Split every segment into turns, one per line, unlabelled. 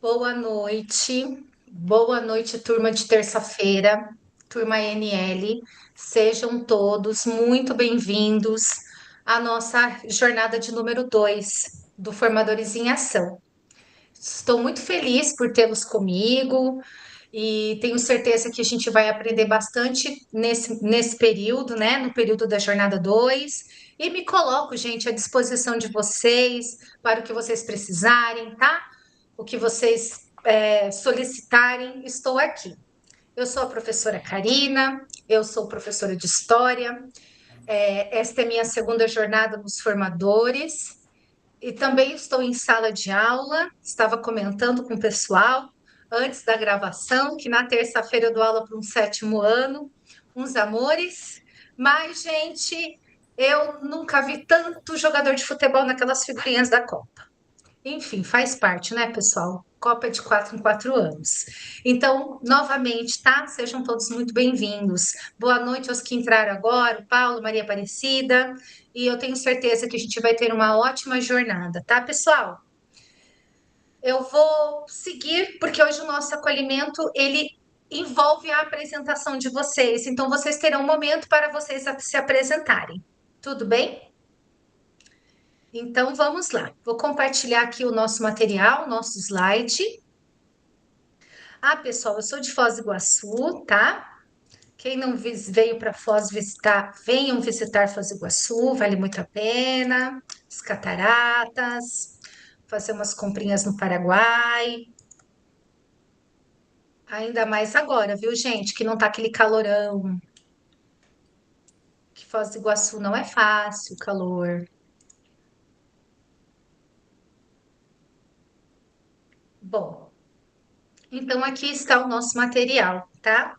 Boa noite, turma de terça-feira, turma NL. Sejam todos muito bem-vindos à nossa jornada de número 2 do Formadores em Ação. Estou muito feliz por tê-los comigo e tenho certeza que a gente vai aprender bastante nesse período, né? No período da jornada 2. E me coloco, gente, à disposição de vocês para o que vocês precisarem, tá? O que vocês solicitarem, estou aqui. Eu sou a professora Karina, eu sou professora de História, esta é minha segunda jornada nos formadores e também estou em sala de aula, estava comentando com o pessoal antes da gravação, que na terça-feira eu dou aula para um sétimo ano, uns amores, mas, gente, eu nunca vi tanto jogador de futebol naquelas figurinhas da Copa. Enfim, faz parte, né, pessoal? Copa é de 4 em 4 anos. Então, novamente, tá? Sejam todos muito bem-vindos. Boa noite aos que entraram agora, o Paulo, Maria Aparecida, e eu tenho certeza que a gente vai ter uma ótima jornada, tá, pessoal? Eu vou seguir, porque hoje o nosso acolhimento, ele envolve a apresentação de vocês, então vocês terão um momento para vocês se apresentarem. Tudo bem? Então, vamos lá. Vou compartilhar aqui o nosso material, nosso slide. Ah, pessoal, eu sou de Foz do Iguaçu, tá? Quem não veio para Foz visitar, venham visitar Foz do Iguaçu, vale muito a pena. As cataratas, fazer umas comprinhas no Paraguai. Ainda mais agora, viu, gente? Que não tá aquele calorão. Que Foz do Iguaçu não é fácil, o calor. Bom, então aqui está o nosso material, tá?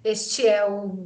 Este é o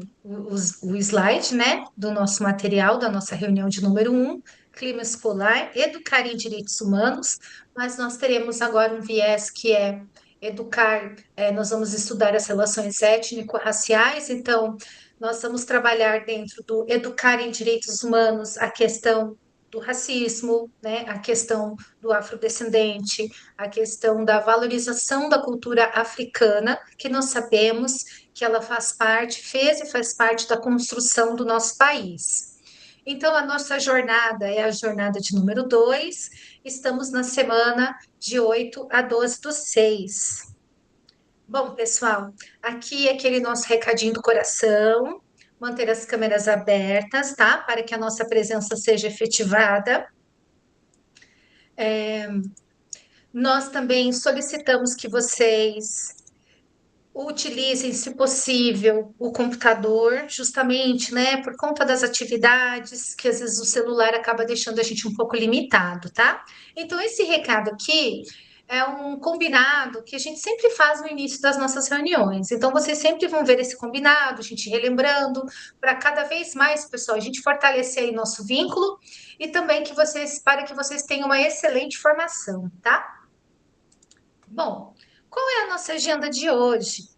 slide, né, do nosso material, da nossa reunião de número 1, clima escolar, educar em direitos humanos, mas nós teremos agora um viés que é educar, nós vamos estudar as relações étnico-raciais, então nós vamos trabalhar dentro do educar em direitos humanos a questão do racismo, né, a questão do afrodescendente, a questão da valorização da cultura africana, que nós sabemos que ela faz parte, fez e faz parte da construção do nosso país. Então, a nossa jornada é a jornada de número 2, estamos na semana de 8 a 12 do 6. Bom, pessoal, aqui é aquele nosso recadinho do coração, manter as câmeras abertas, tá? Para que a nossa presença seja efetivada. Nós também solicitamos que vocês utilizem, se possível, o computador, justamente, né, por conta das atividades, que às vezes o celular acaba deixando a gente um pouco limitado, tá? Então, esse recado aqui é um combinado que a gente sempre faz no início das nossas reuniões. Então, vocês sempre vão ver esse combinado, a gente relembrando, para cada vez mais, pessoal, a gente fortalecer aí nosso vínculo e também para que vocês tenham uma excelente formação, tá? Bom, qual é a nossa agenda de hoje?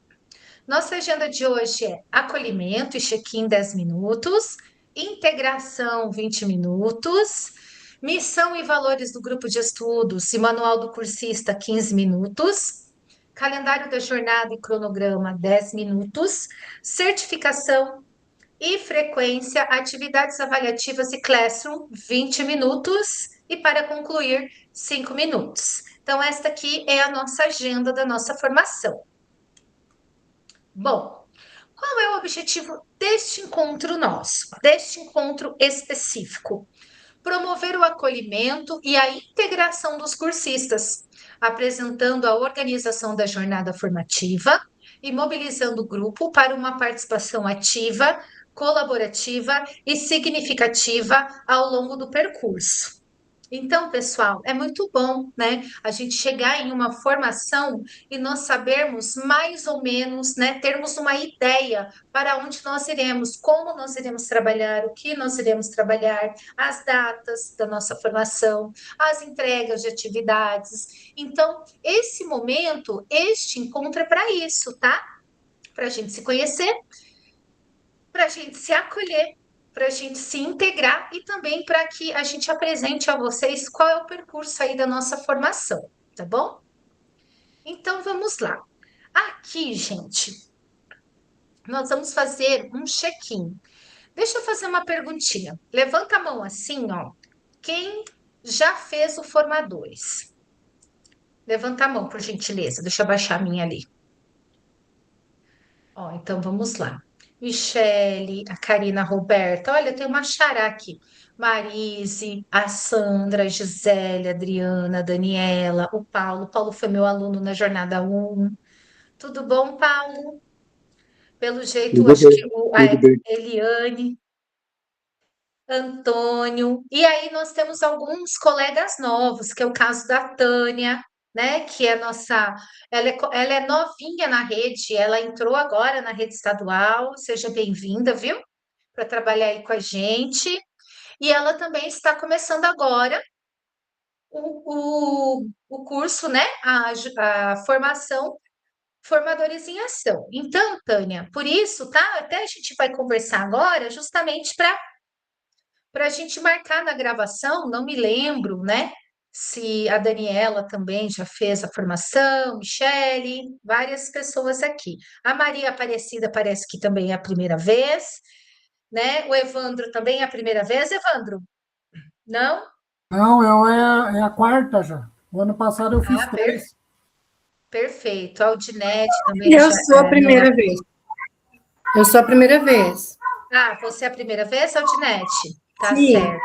Nossa agenda de hoje é acolhimento e check-in 10 minutos, integração 20 minutos, missão e valores do grupo de estudos e manual do cursista 15 minutos, calendário da jornada e cronograma 10 minutos, certificação e frequência, atividades avaliativas e classroom 20 minutos e para concluir 5 minutos. Então esta aqui é a nossa agenda da nossa formação. Bom, qual é o objetivo deste encontro nosso, deste encontro específico? Promover o acolhimento e a integração dos cursistas, apresentando a organização da jornada formativa e mobilizando o grupo para uma participação ativa, colaborativa e significativa ao longo do percurso. Então, pessoal, é muito bom, né, a gente chegar em uma formação e nós sabermos mais ou menos, né, termos uma ideia para onde nós iremos, como nós iremos trabalhar, o que nós iremos trabalhar, as datas da nossa formação, as entregas de atividades. Então, esse momento, este encontro é para isso, tá? Para a gente se conhecer, para a gente se acolher, para a gente se integrar e também para que a gente apresente a vocês qual é o percurso aí da nossa formação, tá bom? Então vamos lá. Aqui, gente, nós vamos fazer um check-in. Deixa eu fazer uma perguntinha. Levanta a mão assim, ó. Quem já fez o formadores? Levanta a mão, por gentileza. Deixa eu baixar a minha ali. Ó, então vamos lá. Michele, a Karina Roberta. Olha, tem uma xará aqui. Marise, a Sandra, a Gisele, a Adriana, a Daniela, o Paulo. O Paulo foi meu aluno na jornada um. Tudo bom, Paulo? Pelo jeito,
Tudo
acho que
bem, tudo
a
bem.
Eliane, Antônio. E aí nós temos alguns colegas novos, que é o caso da Tânia, né? Que é nossa, ela é novinha na rede, ela entrou agora na rede estadual. Seja bem-vinda, viu? Para trabalhar aí com a gente. E ela também está começando agora o curso, né? A formação Formadores em Ação. Então, Tânia, por isso, tá? Até a gente vai conversar agora, justamente para a gente marcar na gravação. Não me lembro, né? Se a Daniela também já fez a formação, Michele, várias pessoas aqui. A Maria Aparecida parece que também é a primeira vez, né? O Evandro também é a primeira vez, Evandro? Não?
Não, é a quarta já. O ano passado eu fiz
Ah,
três.
perfeito. A Aldinete também
Eu
já
sou a
não é.
primeira vez. Eu sou a primeira vez.
Ah, você é a primeira vez, Aldinete? Tá
Sim.
certo.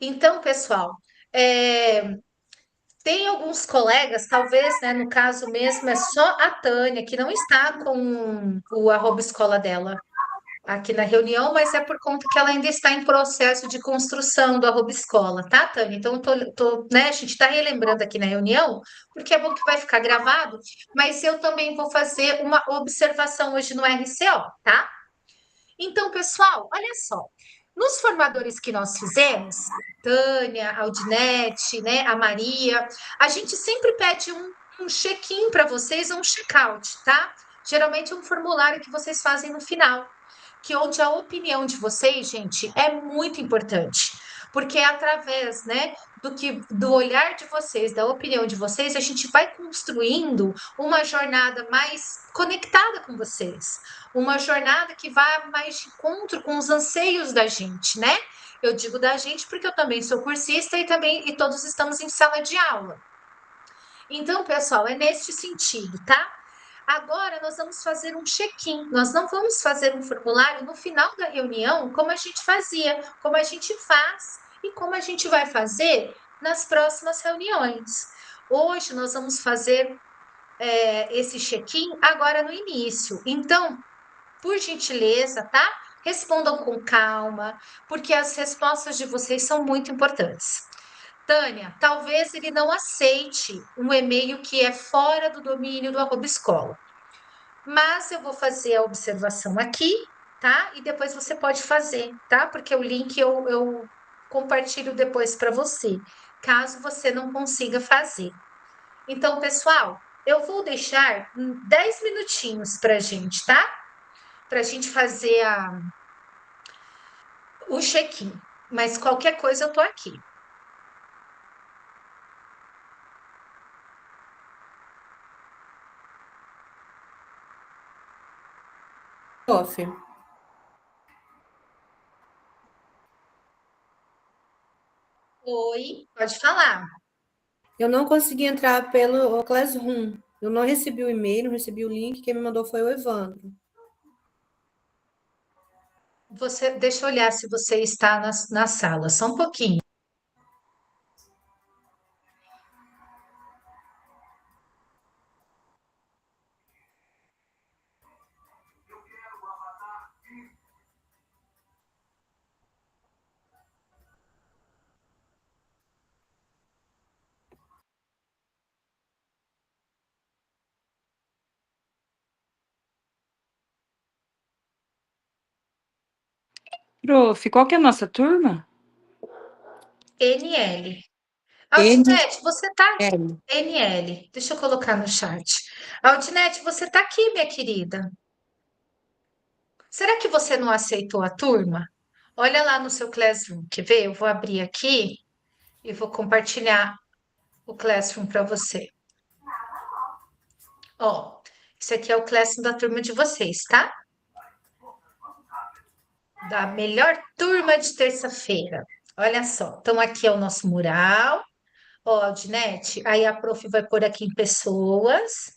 Então, pessoal, é, tem alguns colegas, talvez, né, no caso mesmo, é só a Tânia, que não está com o arroba escola dela aqui na reunião, mas é por conta que ela ainda está em processo de construção do arroba escola, tá, Tânia? Então, né, a gente está relembrando aqui na reunião, porque é bom que vai ficar gravado, mas eu também vou fazer uma observação hoje no RCO, tá? Então, pessoal, olha só. Nos formadores que nós fizemos, Tânia, Aldinete, né, a Maria, a gente sempre pede um check-in para vocês, um check-out, tá? Geralmente é um formulário que vocês fazem no final, que onde a opinião de vocês, gente, é muito importante, porque é através, né, do olhar de vocês, da opinião de vocês, a gente vai construindo uma jornada mais conectada com vocês, uma jornada que vá mais de encontro com os anseios da gente, né? Eu digo da gente porque eu também sou cursista e todos estamos em sala de aula. Então, pessoal, é neste sentido, tá? Agora nós vamos fazer um check-in. Nós não vamos fazer um formulário no final da reunião, como a gente fazia, como a gente faz e como a gente vai fazer nas próximas reuniões. Hoje nós vamos fazer esse check-in agora no início. Então, por gentileza, tá? Respondam com calma, porque as respostas de vocês são muito importantes. Tânia, talvez ele não aceite um e-mail que é fora do domínio do arroba escola, mas eu vou fazer a observação aqui, tá? E depois você pode fazer, tá? Porque o link eu compartilho depois para você, caso você não consiga fazer. Então, pessoal, eu vou deixar 10 minutinhos para a gente, tá? Para a gente fazer o check-in. Mas qualquer coisa eu tô aqui.
Prof.
Oi, pode falar.
Eu não consegui entrar pelo Classroom. Eu não recebi o e-mail, não recebi o link. Quem me mandou foi o Evandro.
Deixa eu olhar se você está na sala, só um pouquinho.
Prof, qual que é a nossa turma?
NL.
NL.
Aldinete, você tá. NL. Deixa eu colocar no chat. Aldinete, você tá aqui, minha querida. Será que você não aceitou a turma? Olha lá no seu Classroom. Quer ver? Eu vou abrir aqui e vou compartilhar o Classroom para você. Ó, esse aqui é o Classroom da turma de vocês, tá? Da melhor turma de terça-feira. Olha só, então aqui é o nosso mural. Ó, Aldinete, aí a prof vai pôr aqui em pessoas.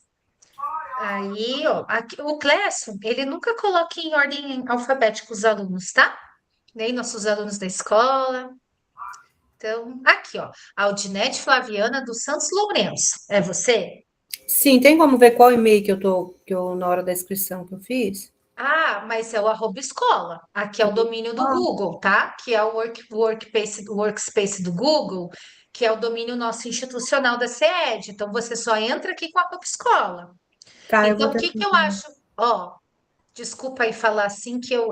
Aí, ó, aqui, o Classroom, ele nunca coloca em ordem alfabética os alunos, tá? Nem nossos alunos da escola. Então, aqui, ó, Aldinete Flaviana dos Santos Lourenço. É você?
Sim, tem como ver qual e-mail que eu na hora da inscrição que eu fiz?
Ah, mas é o arroba escola. Aqui é o domínio do
Ah,
Google, tá? Que é o workspace do Google, que é o domínio nosso institucional da CED. Então, você só entra aqui com a arroba escola.
tá, eu vou
Então, o
ter
que
que.
que eu acho? Ó, desculpa aí falar assim que eu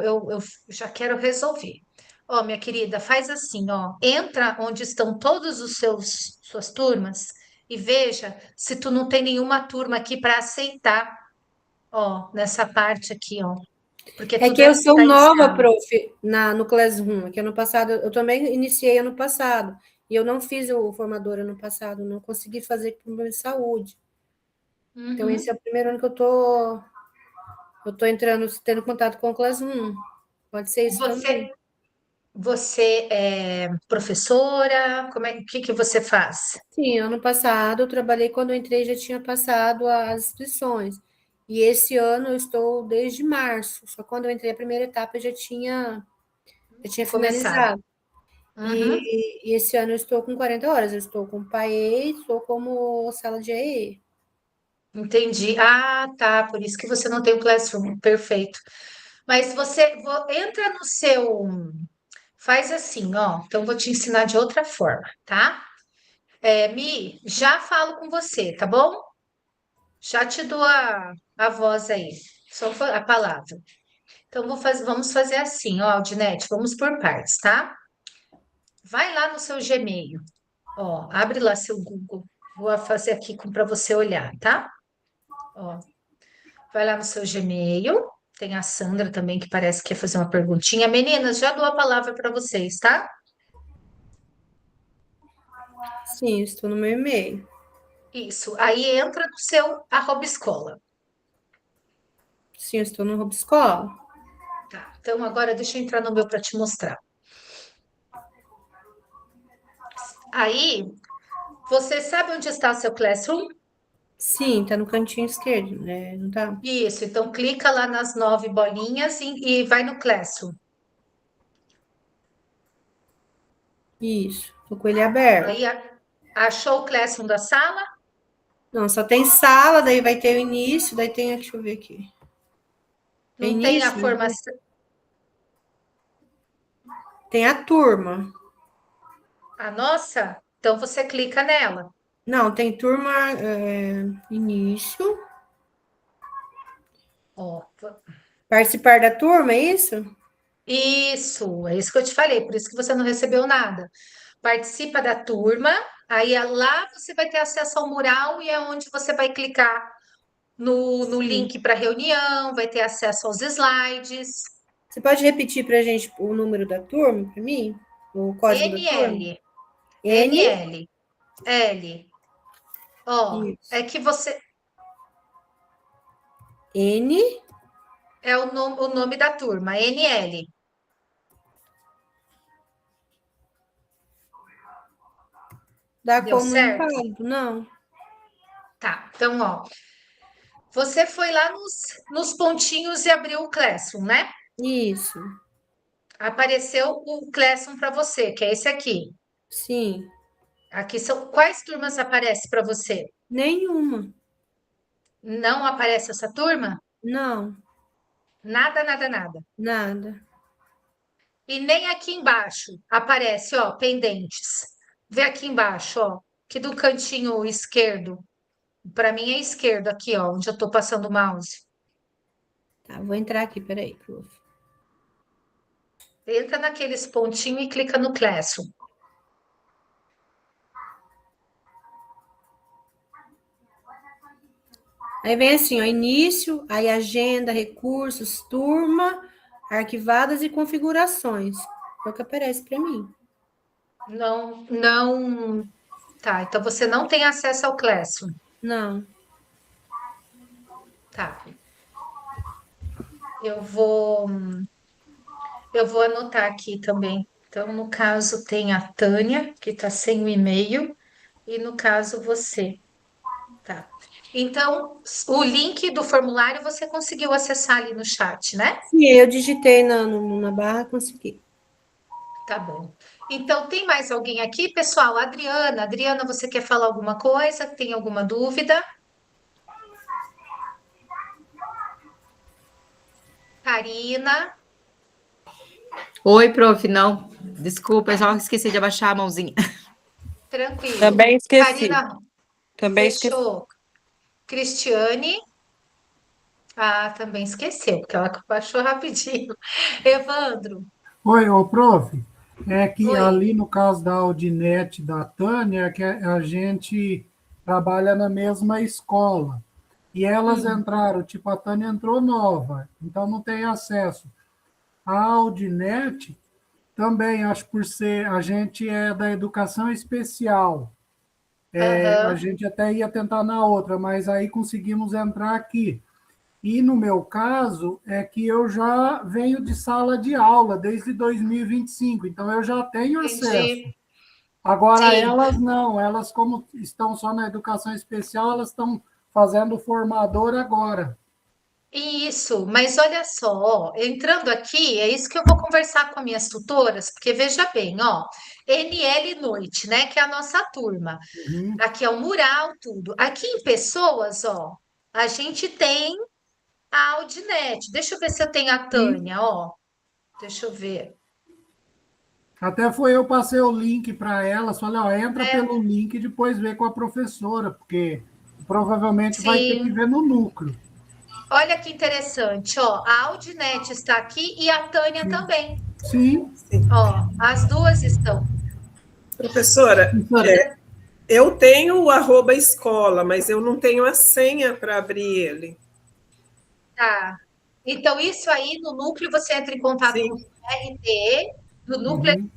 já quero resolver. Ó, minha querida, faz assim, ó. Entra onde estão todos os suas turmas e veja se tu não tem nenhuma turma aqui para aceitar, ó, nessa parte aqui, ó. Porque
É
tu
que eu
deve
sou
estar em
nova,
sala.
prof, no Classroom, que ano passado, eu também iniciei ano passado, e eu não fiz o formador ano passado, não consegui fazer por minha saúde. Então, esse é
Uhum.
o primeiro ano que eu tô entrando, tendo contato com o Classroom. Pode ser isso
Você,
também.
você é professora? Como é, o que que você faz?
Sim, ano passado eu trabalhei, quando eu entrei já tinha passado as inscrições. E esse ano eu estou desde março, só quando eu entrei a primeira etapa eu já tinha
Começado.
finalizado.
Uhum.
E esse ano eu estou com 40 horas, eu estou com PAE, estou como sala de AE.
Entendi. Ah, tá. Por isso que você não tem o Classroom. Perfeito. Mas você entra no seu. Faz assim, ó. Então, vou te ensinar de outra forma, tá? Mi, já falo com você, tá bom? Já te dou a voz aí, só a palavra. Então, vamos fazer assim, ó, Aldinete, vamos por partes, tá? Vai lá no seu Gmail, ó, abre lá seu Google. Vou fazer aqui para você olhar, tá? Ó, vai lá no seu Gmail. Tem a Sandra também que parece que quer fazer uma perguntinha. Meninas, já dou a palavra para vocês, tá?
Sim, estou no meu e-mail.
Isso. Aí entra no seu @escola.
Sim, eu estou no Hub Escola.
Tá. Então agora deixa eu entrar no meu para te mostrar. Aí, você sabe onde está o seu Classroom?
Sim, está no cantinho esquerdo, né? Não tá?
Isso. Então clica lá nas 9 bolinhas e vai no Classroom.
Isso, estou com ele aberto.
Aí achou o Classroom da sala?
Não, só tem sala, daí vai ter o início, daí tem, deixa eu ver aqui. É
Não tem a
início,
formação.
tem a turma.
A nossa? Então você clica nela.
Não, tem turma, início.
Ó,
Participar da turma, é isso?
isso, é isso que eu te falei, por isso que você não recebeu nada. Participa da turma, aí lá você vai ter acesso ao mural e é onde você vai clicar no
Sim.
link para reunião, vai ter acesso aos slides.
Você pode repetir para a gente o número da turma, para mim? O código da turma?
NL,
N?
NL, L. Ó,
Isso.
é que você
N
é o nome da turma, NL.
dá
Deu
como
certo?
inválido? Não.
Tá. Então, ó, você foi lá nos pontinhos e abriu o Classroom, né?
Isso.
Apareceu o Classroom para você, que é esse aqui.
Sim.
Aqui são quais turmas aparecem para você?
Nenhuma.
Não aparece essa turma?
Não.
Nada, nada, nada.
Nada.
E nem aqui embaixo aparece, ó, pendentes. Vê aqui embaixo, ó, que do cantinho esquerdo. Para mim é esquerdo aqui, ó, onde eu estou passando o mouse.
Tá, vou entrar aqui, peraí, prof.
Entra naqueles pontinhos e clica no Classroom.
Aí vem assim, ó, início, aí agenda, recursos, turma, arquivadas e configurações. É o que aparece para mim.
Não, não. Tá, então você não tem acesso ao Classroom.
Não.
Tá. Eu vou, eu vou anotar aqui também. Então, no caso, tem a Tânia, que está sem o e-mail, e no caso, você. Tá. Então, o link do formulário você conseguiu acessar ali no chat, né?
Sim, eu digitei na barra, consegui.
Tá bom. Então, tem mais alguém aqui, pessoal? Adriana. Adriana, você quer falar alguma coisa? Tem alguma dúvida? Karina,
Oi, prof, não. Desculpa, eu só esqueci de abaixar a mãozinha.
tranquilo.
Também esqueci.
Karina,
Também esqueci.
fechou. Cristiane, também esqueceu, porque ela baixou rapidinho. Evandro,
Oi, ô prof. É que
oi.
ali no caso da Audinete da Tânia, é que a gente trabalha na mesma escola. E elas
Hum,
entraram, tipo, a Tânia entrou nova, então não tem acesso. A Audinete também, acho por ser, a gente é da educação especial. A
aham,
gente até ia tentar na outra, mas aí conseguimos entrar aqui. E no meu caso, é que eu já venho de sala de aula desde 2025, então eu já tenho acesso.
entendi.
Agora,
Sim.
elas não, elas, como estão só na educação especial, elas estão fazendo formador agora.
Isso, mas olha só, ó, entrando aqui, é isso que eu vou conversar com as minhas tutoras, porque veja bem, ó, NL Noite, né, que é a nossa turma.
Uhum.
Aqui é o mural, tudo. Aqui em Pessoas, ó, a gente tem a Audinete. Deixa eu ver se eu tenho a
Sim.
Tânia, ó. Deixa eu ver.
Até foi eu passei o link para elas, falei, ó, entra
É,
pelo link e depois vê com a professora, porque provavelmente vai ter que
sim.
ver no núcleo.
Olha que interessante, ó. A Audinete está aqui e a Tânia
Sim.
também.
Sim.
Ó, as duas estão.
Professora,
Professora,
eu tenho o arroba escola, mas eu não tenho a senha para abrir ele.
Tá. Então, isso aí no núcleo você entra em contato com o
Sim,
RTE, do núcleo.
uhum.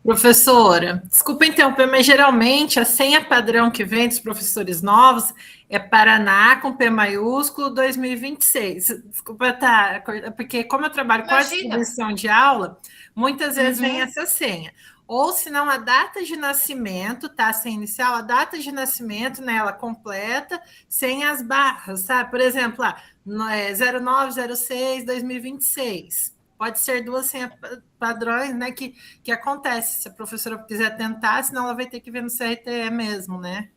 Professora, desculpa interromper, mas geralmente a senha padrão que vem dos professores novos é Paraná com P maiúsculo 2026. Desculpa, tá? Porque como eu trabalho com a
Imagina.
distribuição de aula, muitas vezes vem
Uhum.
essa senha. Ou se não, a data de nascimento, tá? Sem inicial, a data de nascimento, né? Ela completa, sem as barras, sabe? Por exemplo, lá, 0906-2026. Pode ser duas senhas padrões, né? Que acontece, se a professora quiser tentar, senão ela vai ter que ver no CRTE mesmo, né?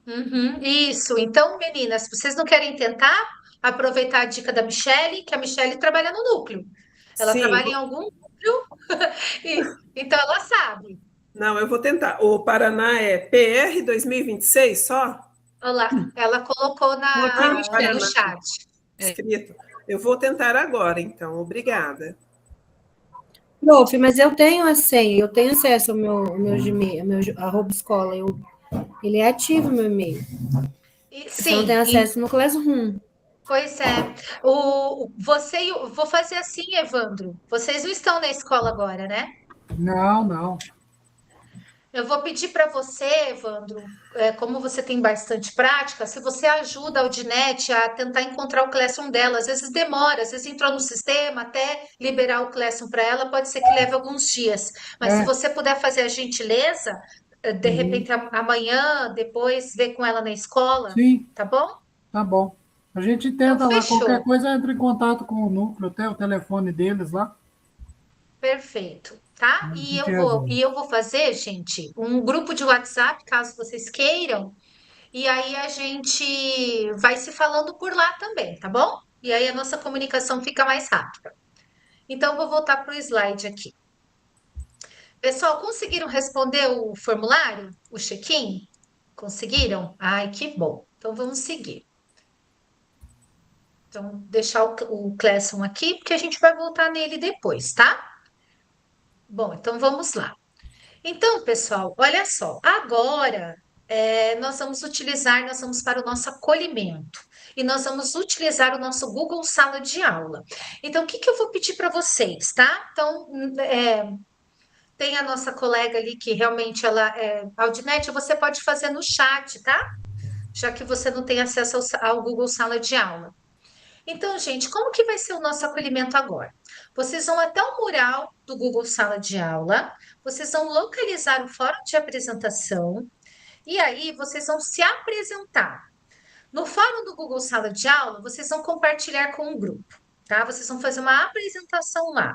Uhum. Isso. Então, meninas, vocês não querem tentar aproveitar a dica da Michelle, que a Michelle trabalha no núcleo. Ela
sim.
trabalha em algum núcleo, então ela sabe.
Não, eu vou tentar. O Paraná é PR 2026 só?
Olha lá, ela colocou
Coloquei no
no
Paraná
chat.
chat.
escrito. Eu vou tentar agora, então. Obrigada.
Prof, mas eu tenho a senha, eu tenho acesso ao meu Gmail, ao meu arroba escola, ele é ativo, meu e-mail. Eu só não
Sim,
tenho acesso no Classroom.
pois é. Vou fazer assim, Evandro. Vocês não estão na escola agora, né?
Não, não.
Eu vou pedir para você, Evandro, como você tem bastante prática, se você ajuda a Audinete a tentar encontrar o Classroom dela. Às vezes demora, às vezes entrou no sistema, até liberar o Classroom para ela, pode ser que leve alguns dias. Mas se
É,
você puder fazer a gentileza, de
uhum.
repente amanhã, depois, ver com ela na escola,
Sim,
tá bom?
tá bom. A gente
Então,
tenta lá, qualquer
fechou.
coisa entra em contato com o núcleo, até o telefone deles lá,
Perfeito, tá?
a
E
gente
eu vou,
resolve.
e eu vou fazer, gente, um grupo de WhatsApp, caso vocês queiram. E aí a gente vai se falando por lá também, tá bom? E aí a nossa comunicação fica mais rápida. Então, vou voltar para o slide aqui. Pessoal, conseguiram responder o formulário? O check-in? Conseguiram? Ai, que bom. Então, vamos seguir. Então, deixar o Clesson aqui, porque a gente vai voltar nele depois, tá? Bom, então vamos lá. Então, pessoal, olha só. Agora, nós vamos para o nosso acolhimento e nós vamos utilizar o nosso Google Sala de Aula. Então, o que que eu vou pedir para vocês, tá? Então, tem a nossa colega ali que realmente ela Aldinete, você pode fazer no chat, tá? já que você não tem acesso ao Google Sala de Aula. Então, gente, como que vai ser o nosso acolhimento agora? Vocês vão até o mural do Google Sala de Aula, vocês vão localizar o fórum de apresentação e aí vocês vão se apresentar. No fórum do Google Sala de Aula, vocês vão compartilhar com o grupo, tá? Vocês vão fazer uma apresentação lá.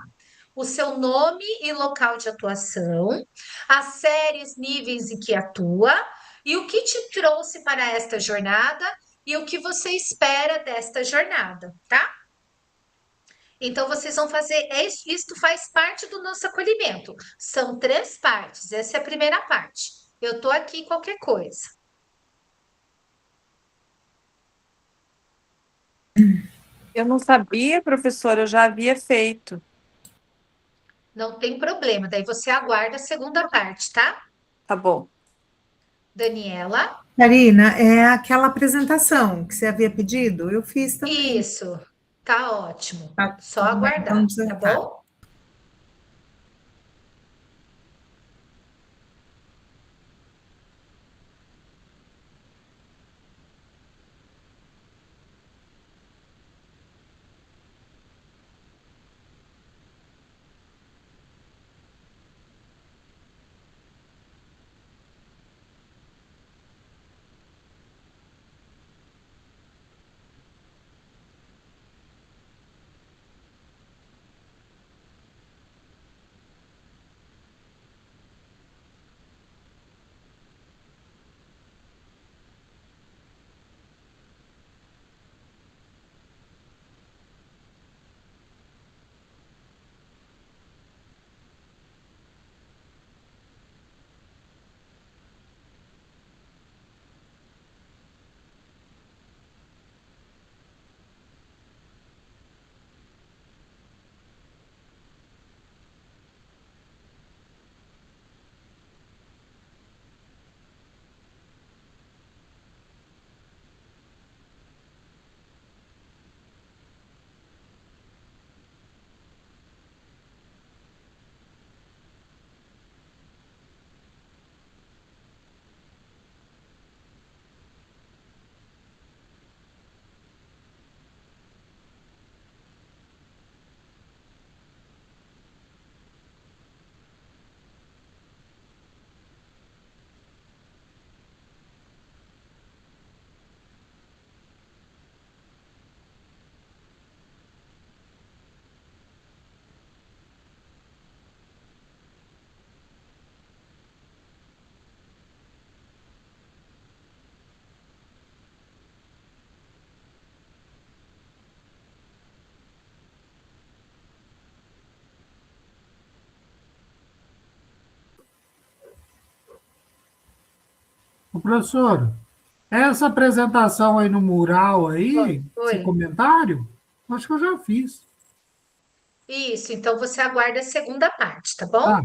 O seu nome e local de atuação, as séries, níveis em que atua e o que te trouxe para esta jornada e o que você espera desta jornada, tá? Então, vocês vão fazer, isto faz parte do nosso acolhimento. São 3 partes, essa é a primeira parte. Eu estou aqui qualquer coisa.
Eu não sabia, professora, eu já havia feito.
Não tem problema, daí você aguarda a segunda parte, tá?
Tá bom.
Daniela?
Karina, é aquela apresentação que você havia pedido, eu fiz também.
Isso, tá ótimo.
Tá,
Só
tudo bem,
aguardar,
vamos
tá
tentar.
bom?
Ô, professor, essa apresentação aí no mural aí, esse
Oi.
comentário, acho que eu já fiz.
Isso, então você aguarda a segunda parte, tá bom?
Tá.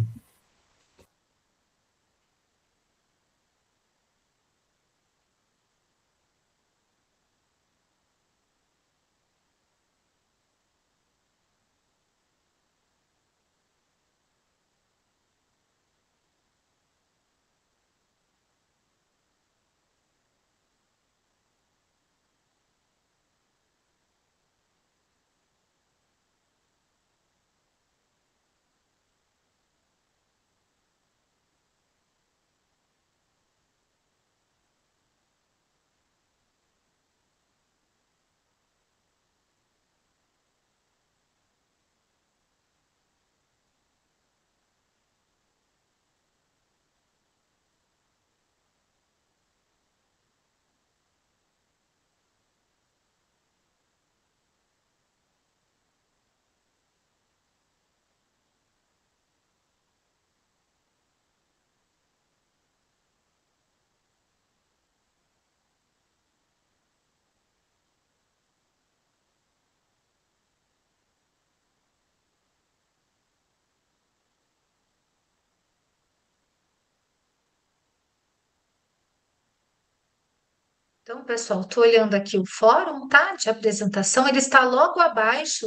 Então, pessoal, estou olhando aqui o fórum, tá? De apresentação, ele está logo abaixo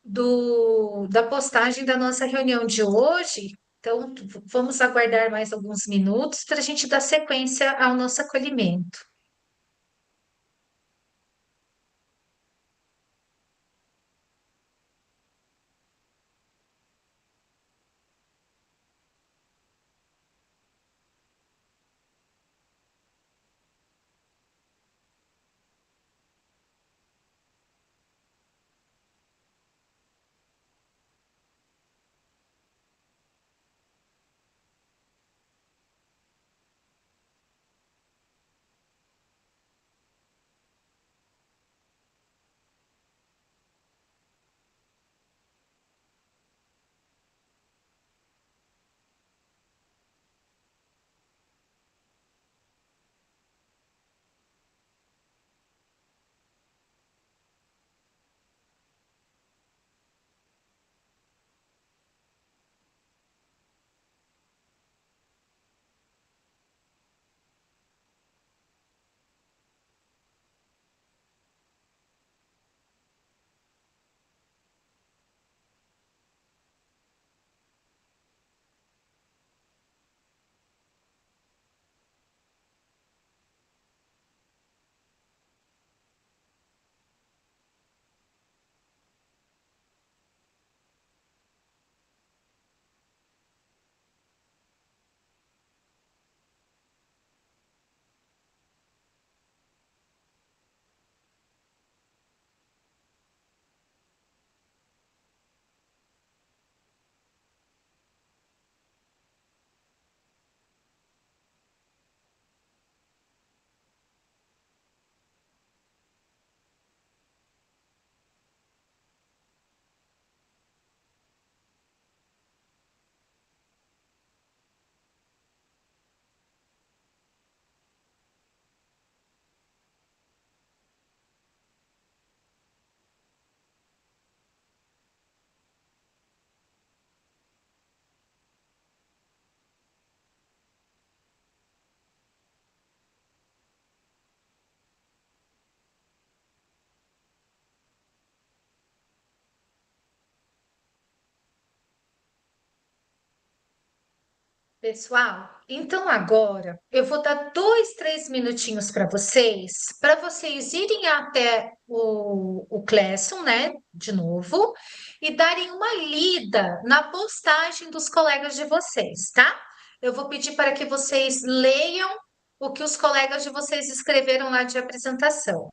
da postagem da nossa reunião de hoje. Então, vamos aguardar mais alguns minutos para a gente dar sequência ao nosso acolhimento. Pessoal, então agora eu vou dar 2, 3 minutinhos para vocês irem até o Classroom, né, de novo, e darem uma lida na postagem dos colegas de vocês, tá? Eu vou pedir para que vocês leiam o que os colegas de vocês escreveram lá de apresentação.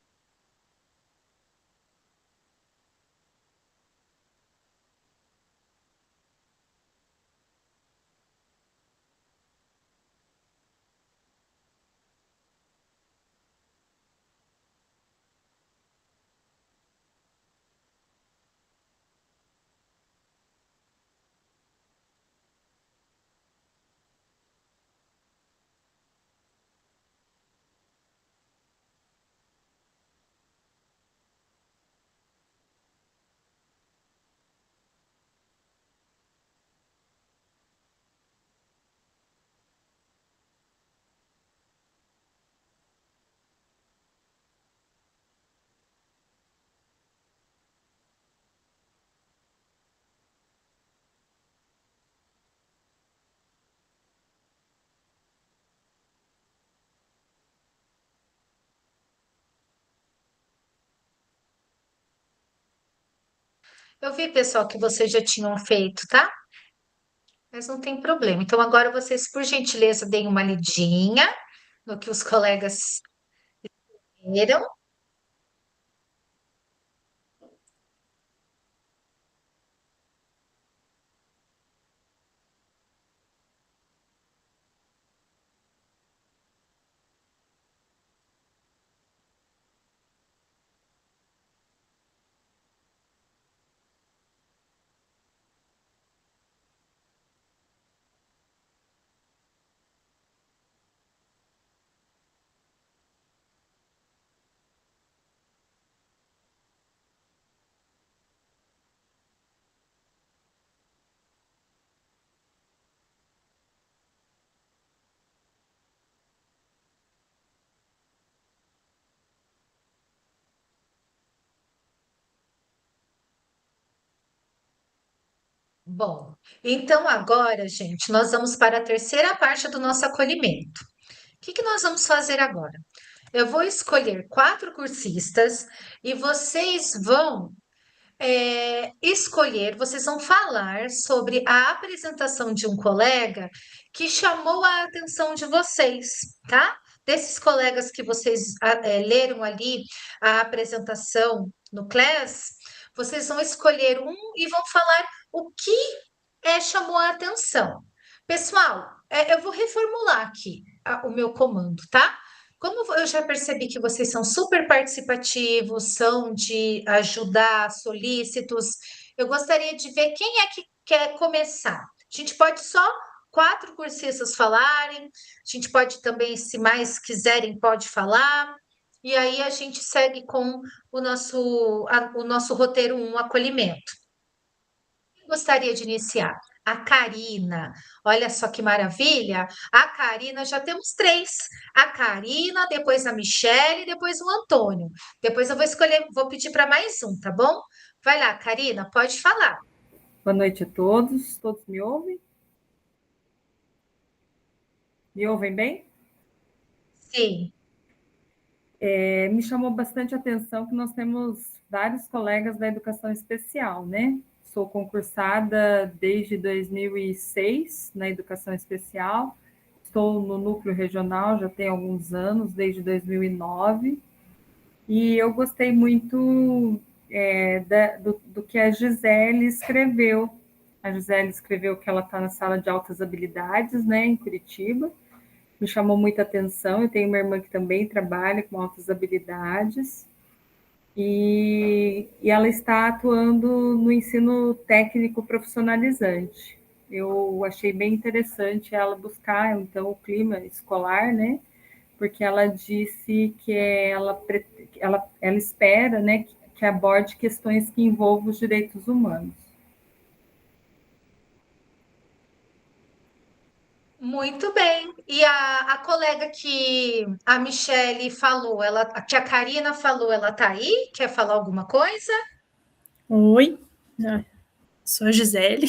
Eu vi, pessoal, que vocês já tinham feito, tá? Mas não tem problema. Então, agora vocês, por gentileza, deem uma lidinha no que os colegas viram. Bom, então agora, gente, nós vamos para a terceira parte do nosso acolhimento. O que que nós vamos fazer agora? Eu vou escolher 4 cursistas e vocês vão escolher, vocês vão falar sobre a apresentação de um colega que chamou a atenção de vocês, tá? Desses colegas que vocês leram ali a apresentação no Class, vocês vão escolher um e vão falar o que chamou a atenção. Pessoal, eu vou reformular aqui o meu comando, tá? Como eu já percebi que vocês são super participativos, são de ajudar, solícitos, eu gostaria de ver quem é que quer começar. A gente pode só 4 cursistas falarem, a gente pode também, se mais quiserem, pode falar, e aí a gente segue com o nosso roteiro 1, acolhimento. Quem gostaria de iniciar? A Karina. Olha só que maravilha. A Karina, já temos 3. A Karina, depois a Michele, depois o Antônio. Depois eu vou escolher, vou pedir para mais um, tá bom? Vai lá, Karina, pode falar.
Boa noite a todos. Todos me ouvem? Me ouvem bem?
Sim.
Me chamou bastante atenção que nós temos vários colegas da educação especial, né? Sou concursada desde 2006 na educação especial. Estou no núcleo regional já tem alguns anos, desde 2009. E eu gostei muito do que a Gisele escreveu. A Gisele escreveu que ela está na sala de altas habilidades, né, em Curitiba. Me chamou muita atenção. Eu tenho uma irmã que também trabalha com altas habilidades. E ela está atuando no ensino técnico profissionalizante. Eu achei bem interessante ela buscar, então, o clima escolar, né? Porque ela disse que ela espera, né, que aborde questões que envolvam os direitos humanos.
Muito bem. E a colega que a Michele falou, que a Karina falou, ela tá aí? Quer falar alguma coisa?
Oi, sou a Gisele.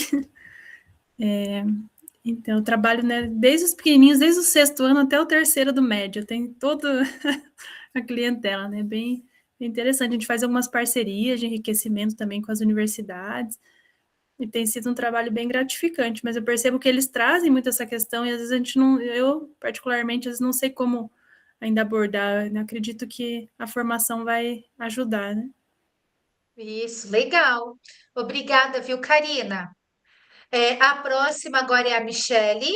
Então, eu trabalho, né, desde os pequenininhos, desde o 6º ano até o 3º do médio. Eu tenho toda a clientela, né? Bem interessante. A gente faz algumas parcerias de enriquecimento também com as universidades. E tem sido um trabalho bem gratificante, mas eu percebo que eles trazem muito essa questão e às vezes a gente não, eu particularmente, às vezes não sei como ainda abordar, né? Acredito que a formação vai ajudar, né?
Isso, legal. Obrigada, viu, Karina? A próxima agora é a Michele.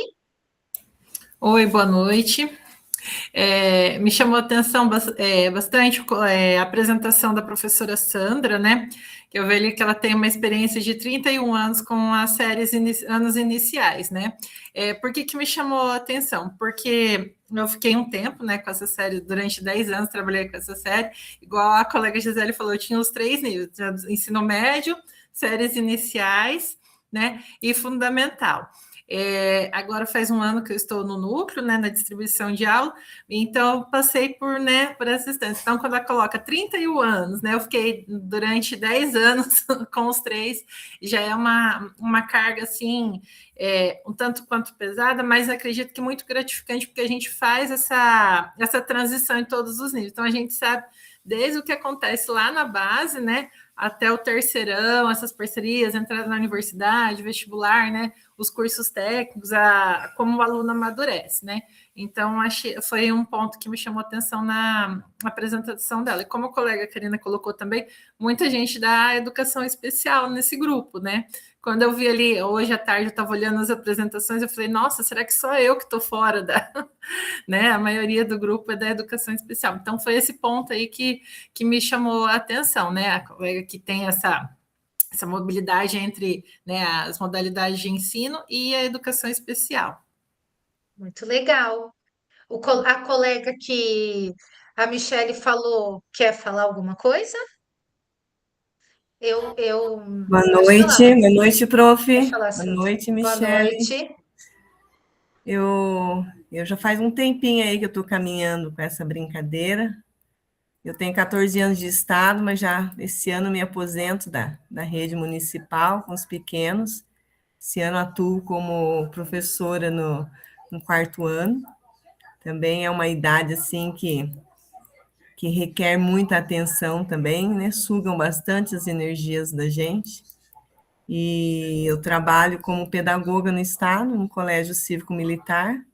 Oi, boa noite. Me chamou a atenção bastante a apresentação da professora Sandra, né? Que eu vejo que ela tem uma experiência de 31 anos com as séries anos iniciais, né? Por que me chamou a atenção? Porque eu fiquei um tempo, né, com essa série, durante 10 anos trabalhei com essa série, igual a colega Gisele falou, eu tinha os 3 níveis, ensino médio, séries iniciais, né, e fundamental. Agora faz um ano que eu estou no núcleo, né, na distribuição de aula, então passei por essa instância. Então, quando ela coloca 31 anos, né, eu fiquei durante 10 anos com os 3, já é uma carga, assim, um tanto quanto pesada, mas acredito que muito gratificante, porque a gente faz essa transição em todos os níveis. Então, a gente sabe desde o que acontece lá na base, né, até o terceirão, essas parcerias, entrada na universidade, vestibular, né, os cursos técnicos, como o aluno amadurece, né? Então, foi um ponto que me chamou a atenção na apresentação dela. E como a colega Karina colocou também, muita gente da educação especial nesse grupo, né? Quando eu vi ali, hoje à tarde, eu estava olhando as apresentações, eu falei, nossa, será que só eu que estou fora né? A maioria do grupo é da educação especial. Então, foi esse ponto aí que me chamou a atenção, né? A colega que tem essa mobilidade entre, né, as modalidades de ensino e a educação especial.
Muito legal. A colega que a Michele falou, quer falar alguma coisa?
Boa
Pode
noite, prof.
Pode falar,
Boa
Silvia.
noite,
Boa
Michele.
noite.
Eu já faz um tempinho aí que eu estou caminhando com essa brincadeira. Eu tenho 14 anos de estado, mas já esse ano me aposento da rede municipal com os pequenos. Esse ano atuo como professora no 4º ano. Também é uma idade assim que requer muita atenção também, né? Sugam bastante as energias da gente. E eu trabalho como pedagoga no estado, no Colégio Cívico-Militar.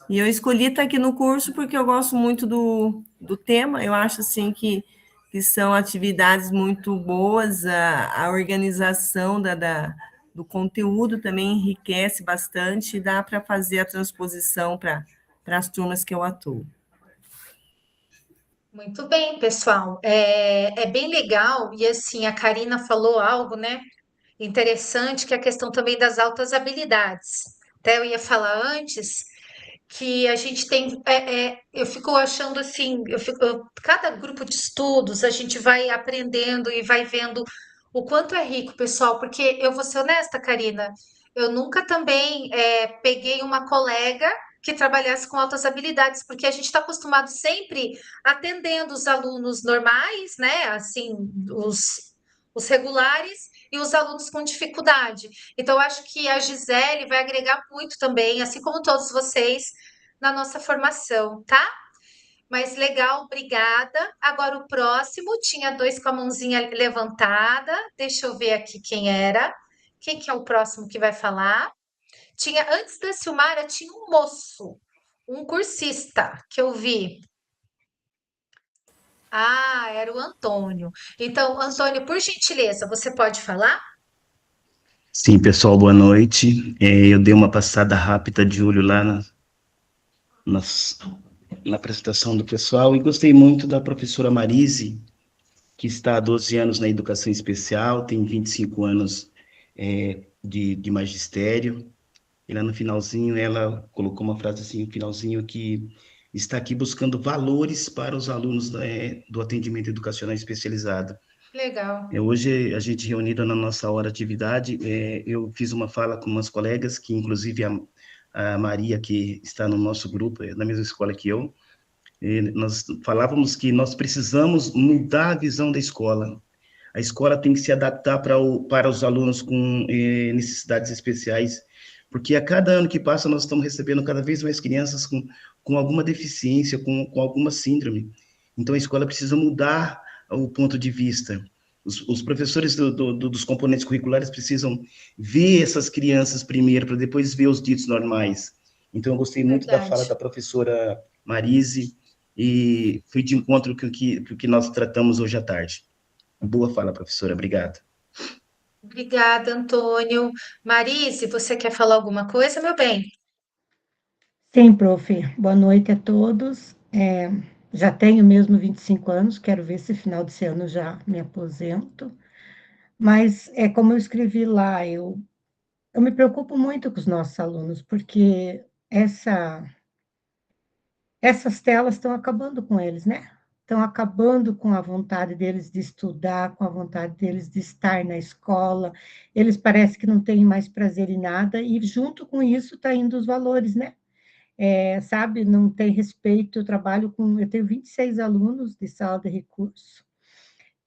E eu escolhi estar aqui no curso porque eu gosto muito do tema. Eu acho assim que são atividades muito boas, a organização do conteúdo também enriquece bastante e dá para fazer a transposição para as turmas que eu atuo.
Muito bem, pessoal. É bem legal, e assim, a Karina falou algo, né? Interessante, que é a questão também das altas habilidades. Até eu ia falar antes que a gente tem, eu fico achando assim, cada grupo de estudos a gente vai aprendendo e vai vendo o quanto é rico, pessoal, porque eu vou ser honesta, Karina, eu nunca também peguei uma colega que trabalhasse com altas habilidades, porque a gente está acostumado sempre atendendo os alunos normais, né? Assim, os regulares e os alunos com dificuldade. Então, eu acho que a Gisele vai agregar muito também, assim como todos vocês, na nossa formação, tá? Mas legal, obrigada. Agora o próximo tinha 2 com a mãozinha levantada. Deixa eu ver aqui quem era. Quem que é o próximo que vai falar? Tinha, antes da Silmara, tinha um moço, um cursista que eu vi. Ah, era o Antônio. Então, Antônio, por gentileza, você pode falar?
Sim, pessoal, boa noite. Eu dei uma passada rápida de olho lá na apresentação do pessoal e gostei muito da professora Marise, que está há 12 anos na educação especial, tem 25 anos de magistério. E lá no finalzinho, ela colocou uma frase assim, no finalzinho, que está aqui buscando valores para os alunos do atendimento educacional especializado.
Legal.
Hoje, a gente reunida na nossa hora de atividade, eu fiz uma fala com umas colegas, que inclusive a Maria, que está no nosso grupo, na mesma escola que eu, nós falávamos que nós precisamos mudar a visão da escola. A escola tem que se adaptar para os alunos com necessidades especiais, porque a cada ano que passa nós estamos recebendo cada vez mais crianças com alguma deficiência, com alguma síndrome. Então a escola precisa mudar o ponto de vista. Os professores dos componentes curriculares precisam ver essas crianças primeiro, para depois ver os ditos normais. Então eu gostei muito da fala da professora Marise, e fui de encontro com o que nós tratamos hoje à tarde. Boa fala, professora. Obrigado.
Obrigada, Antônio. Marise, você quer falar alguma coisa, meu bem?
Sim, prof. Boa noite a todos. Já tenho mesmo 25 anos, quero ver se final desse ano já me aposento. Mas é como eu escrevi lá, eu me preocupo muito com os nossos alunos, porque essas telas estão acabando com eles, né? Estão acabando com a vontade deles de estudar, com a vontade deles de estar na escola. Eles parecem que não têm mais prazer em nada, e junto com isso está indo os valores, né? Sabe, não tem respeito. Eu tenho 26 alunos de sala de recurso,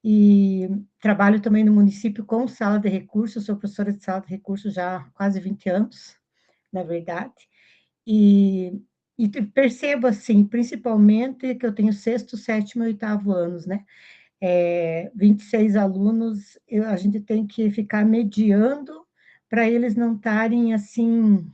e trabalho também no município com sala de recurso, sou professora de sala de recurso já há quase 20 anos, na verdade, e percebo, assim, principalmente que eu tenho sexto, sétimo e oitavo anos, né? 26 alunos, a gente tem que ficar mediando para eles não estarem, assim,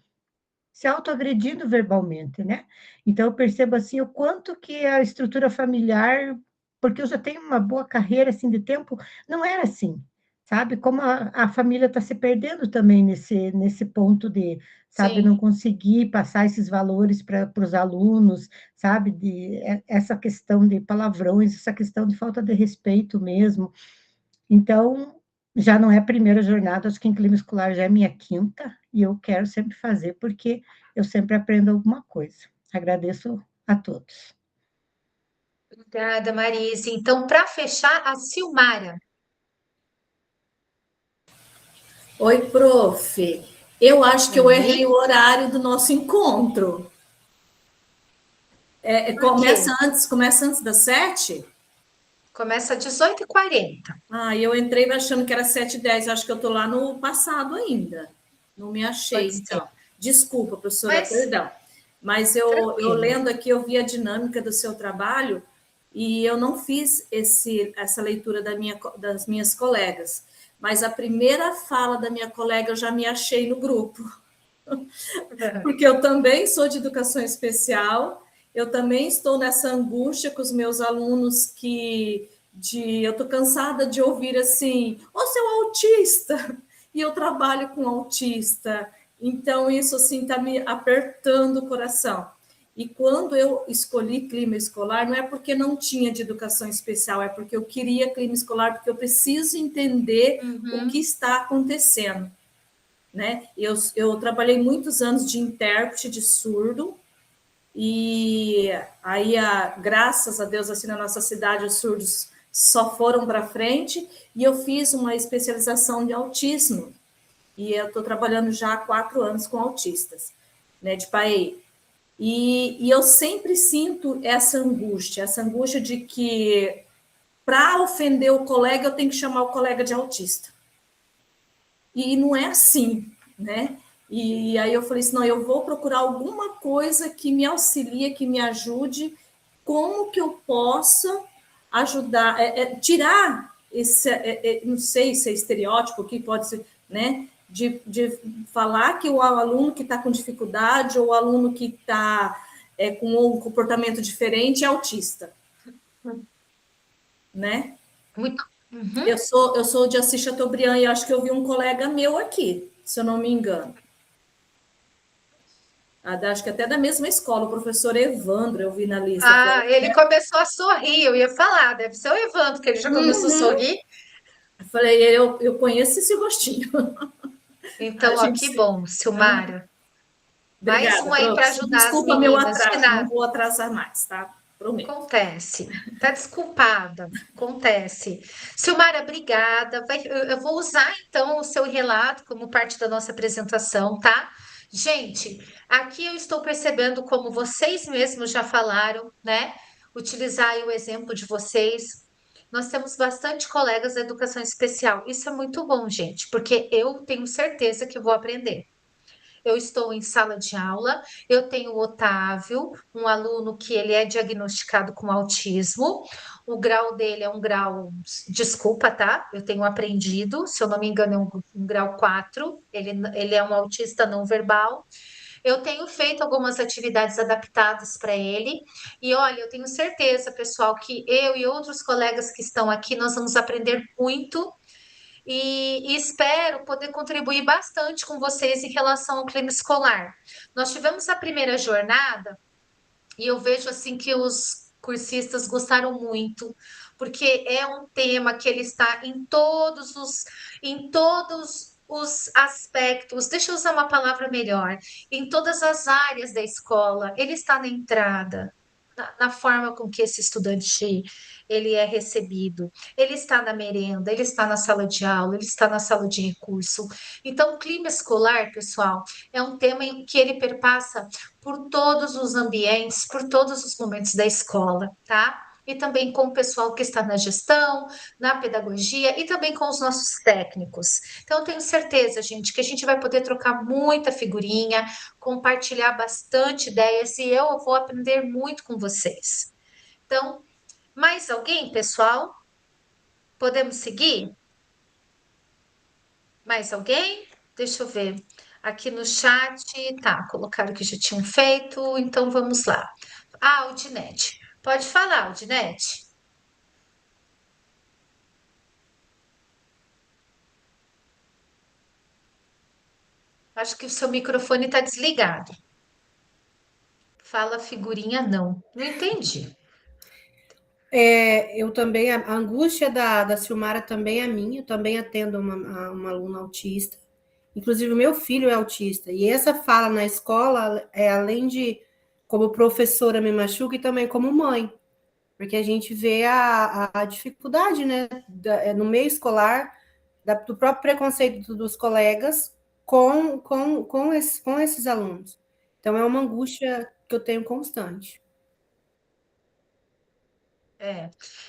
se autoagredindo verbalmente, né? Então, eu percebo, assim, o quanto que a estrutura familiar, porque eu já tenho uma boa carreira, assim, de tempo, não era assim, sabe? Como a família está se perdendo também nesse ponto de, sabe, não conseguir passar esses valores para os alunos, sabe? Essa questão de palavrões, essa questão de falta de respeito mesmo. Então, já não é a primeira jornada, acho que em clima escolar já é minha quinta, e eu quero sempre fazer, porque eu sempre aprendo alguma coisa. Agradeço a todos.
Obrigada, Marise. Então, para fechar, a Silmara.
Oi, prof. Eu acho que eu errei o horário do nosso encontro. Começa antes das 7?
Começa às 18h40.
Eu entrei achando que era 7h10, acho que eu estou lá no passado ainda. Não me achei, então. Desculpa, professora, perdão. Mas eu lendo aqui, eu vi a dinâmica do seu trabalho e eu não fiz essa leitura das minhas colegas. Mas a primeira fala da minha colega eu já me achei no grupo. Porque eu também sou de educação especial, eu também estou nessa angústia com os meus alunos eu estou cansada de ouvir assim, você é um autista, e eu trabalho com autista, então isso assim está me apertando o coração. E quando eu escolhi clima escolar, não é porque não tinha de educação especial, é porque eu queria clima escolar, porque eu preciso entender o que está acontecendo. Né? Eu trabalhei muitos anos de intérprete de surdo, e aí, graças a Deus, assim, na nossa cidade, os surdos só foram para frente, e eu fiz uma especialização de autismo, e eu estou trabalhando já há 4 anos com autistas, né, de PAEI. E eu sempre sinto essa angústia de que, para ofender o colega, eu tenho que chamar o colega de autista. E não é assim, né? E aí eu falei assim, não, eu vou procurar alguma coisa que me auxilie, que me ajude, como que eu possa ajudar, tirar esse, não sei se é estereótipo, que pode ser, né? De falar que o aluno que está com dificuldade ou o aluno que está com um comportamento diferente é autista, né?
Muito.
Eu sou de Assis Chateaubriand e acho que eu vi um colega meu aqui, se eu não me engano. Acho que até da mesma escola, o professor Evandro, eu vi na lista.
Ele começou a sorrir, eu ia falar, deve ser o Evandro, que ele já começou a sorrir.
Eu falei, eu conheço esse rostinho.
Então, que bom, Silmara.
Obrigada,
mais um aí para ajudar
Desculpa
as
meu
meninas.
atraso, não vou atrasar mais, tá? Prometo.
Acontece, tá desculpada, acontece. Silmara, obrigada. Eu vou usar então o seu relato como parte da nossa apresentação, tá? Gente, aqui eu estou percebendo como vocês mesmos já falaram, né? Utilizar aí o exemplo de vocês. Nós temos bastante colegas da educação especial. Isso é muito bom, gente, porque eu tenho certeza que vou aprender. eu estou em sala de aula, eu tenho o Otávio, um aluno que ele é diagnosticado com autismo, o grau dele é um grau, desculpa, tá? Eu tenho aprendido, se eu não me engano, é um grau 4, ele é um autista não verbal. Eu tenho feito algumas atividades adaptadas para ele, e olha, eu tenho certeza, pessoal, que eu e outros colegas que estão aqui, nós vamos aprender muito e espero poder contribuir bastante com vocês em relação ao clima escolar. Nós tivemos a primeira jornada e eu vejo assim que os cursistas gostaram muito, porque é um tema que ele está em todos os aspectos, deixa eu usar uma palavra melhor, em todas as áreas da escola, ele está na entrada, na forma com que esse estudante ele é recebido, ele está na merenda, ele está na sala de aula, ele está na sala de recurso. Então, o clima escolar, pessoal, é um tema em que ele perpassa por todos os ambientes, por todos os momentos da escola, tá? E também com o pessoal que está na gestão, na pedagogia e também com os nossos técnicos. Então, eu tenho certeza, gente, que a gente vai poder trocar muita figurinha, compartilhar bastante ideias e eu vou aprender muito com vocês. Então, mais alguém, pessoal? Podemos seguir? Mais alguém? Deixa eu ver. Aqui no chat, tá, colocaram que já tinham feito, então vamos lá. Ah, Aldinete. Pode falar, Aldinete. Acho que o seu microfone está desligado. Fala figurinha, não. Não entendi.
Eu também, a angústia da Silmara também é minha, eu também atendo uma aluna autista. Inclusive, o meu filho é autista. E essa fala na escola é além de como professora me machuca e também como mãe. Porque a gente vê a dificuldade, né, no meio escolar, do próprio preconceito dos colegas com esses alunos. Então, é uma angústia que eu tenho constante.
É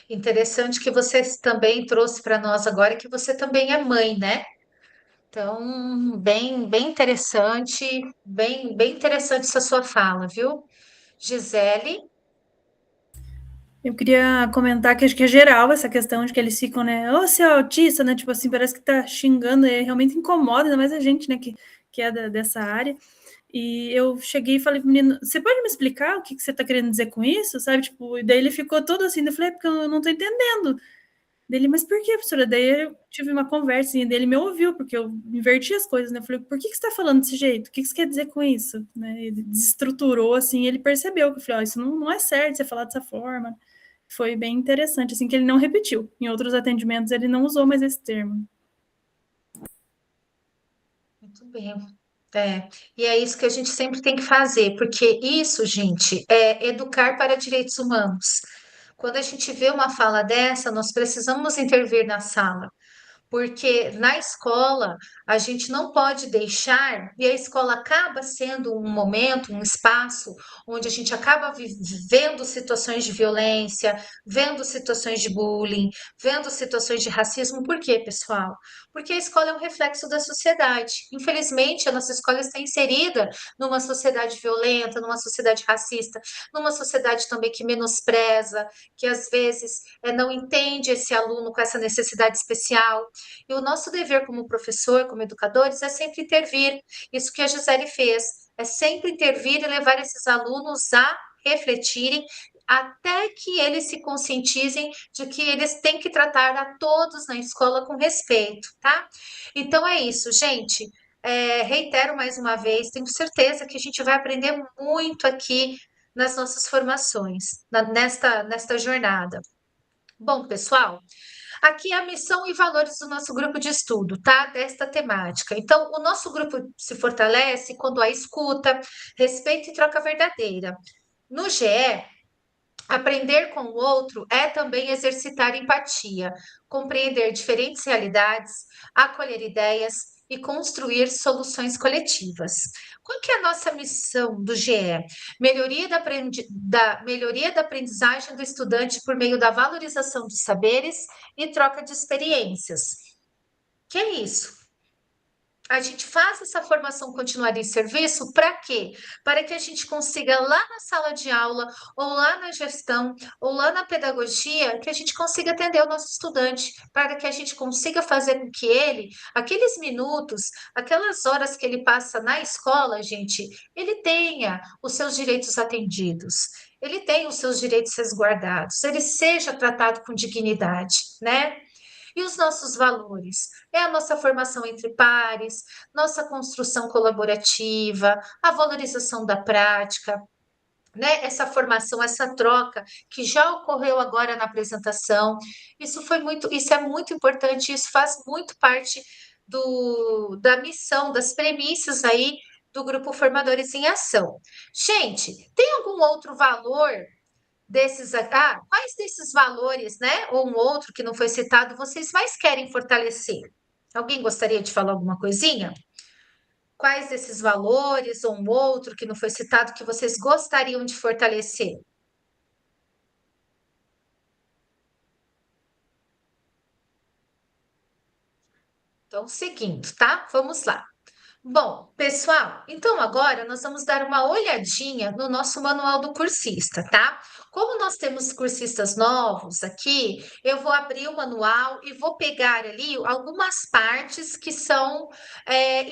interessante que você também trouxe para nós agora que você também é mãe, né? Então, bem interessante, bem interessante essa sua fala, viu? Gisele?
Eu queria comentar que acho que é geral essa questão de que eles ficam, né? Ô, você é autista, né? Tipo assim, parece que tá xingando, e realmente incomoda, ainda mais a gente, né, que é dessa área. E eu cheguei e falei pro menino, você pode me explicar o que você tá querendo dizer com isso, sabe? Tipo, e daí ele ficou todo assim, eu falei, porque eu não tô entendendo. Dele, mas por que, professora? Daí eu tive uma conversinha dele, me ouviu, porque eu inverti as coisas, né? Eu falei, por que você tá falando desse jeito? O que você quer dizer com isso? Né? Ele desestruturou, assim, ele percebeu que eu falei, isso não é certo você falar dessa forma. Foi bem interessante, assim, que ele não repetiu. Em outros atendimentos ele não usou mais esse termo.
Muito bem. E é isso que a gente sempre tem que fazer, porque isso, gente, é educar para direitos humanos. Quando a gente vê uma fala dessa, nós precisamos intervir na sala. Porque na escola a gente não pode deixar, e a escola acaba sendo um momento, um espaço onde a gente acaba vendo situações de violência, vendo situações de bullying, vendo situações de racismo. Por quê, pessoal? Porque a escola é um reflexo da sociedade. Infelizmente, a nossa escola está inserida numa sociedade violenta, numa sociedade racista, numa sociedade também que menospreza, que às vezes não entende esse aluno com essa necessidade especial. E o nosso dever como professor, como educadores, é sempre intervir. Isso que a Gisele fez, é sempre intervir e levar esses alunos a refletirem até que eles se conscientizem de que eles têm que tratar a todos na escola com respeito, tá? Então é isso, gente. Reitero mais uma vez, tenho certeza que a gente vai aprender muito aqui nas nossas formações, nesta jornada. Bom, pessoal, aqui é a missão e valores do nosso grupo de estudo, tá? Desta temática. Então, o nosso grupo se fortalece quando há escuta, respeito e troca verdadeira. No GE, aprender com o outro é também exercitar empatia, compreender diferentes realidades, acolher ideias e construir soluções coletivas. Qual que é a nossa missão do GE? Melhoria da aprendizagem do estudante por meio da valorização dos saberes e troca de experiências. Que é isso? A gente faz essa formação continuada em serviço para quê? Para que a gente consiga lá na sala de aula, ou lá na gestão, ou lá na pedagogia, que a gente consiga atender o nosso estudante, para que a gente consiga fazer com que ele, aqueles minutos, aquelas horas que ele passa na escola, gente, ele tenha os seus direitos atendidos, ele tenha os seus direitos resguardados, ele seja tratado com dignidade, né? E os nossos valores? É a nossa formação entre pares, nossa construção colaborativa, a valorização da prática, né? Essa formação, essa troca que já ocorreu agora na apresentação. Isso é muito importante, isso faz muito parte da missão, das premissas aí do Grupo Formadores em Ação. Gente, tem algum outro valor quais desses valores, né, ou um outro que não foi citado, vocês mais querem fortalecer? Alguém gostaria de falar alguma coisinha? Quais desses valores ou um outro que não foi citado que vocês gostariam de fortalecer? Então, seguindo, tá? Vamos lá. Bom, pessoal, então agora nós vamos dar uma olhadinha no nosso manual do cursista, tá? Como nós temos cursistas novos aqui, eu vou abrir o manual e vou pegar ali algumas partes que são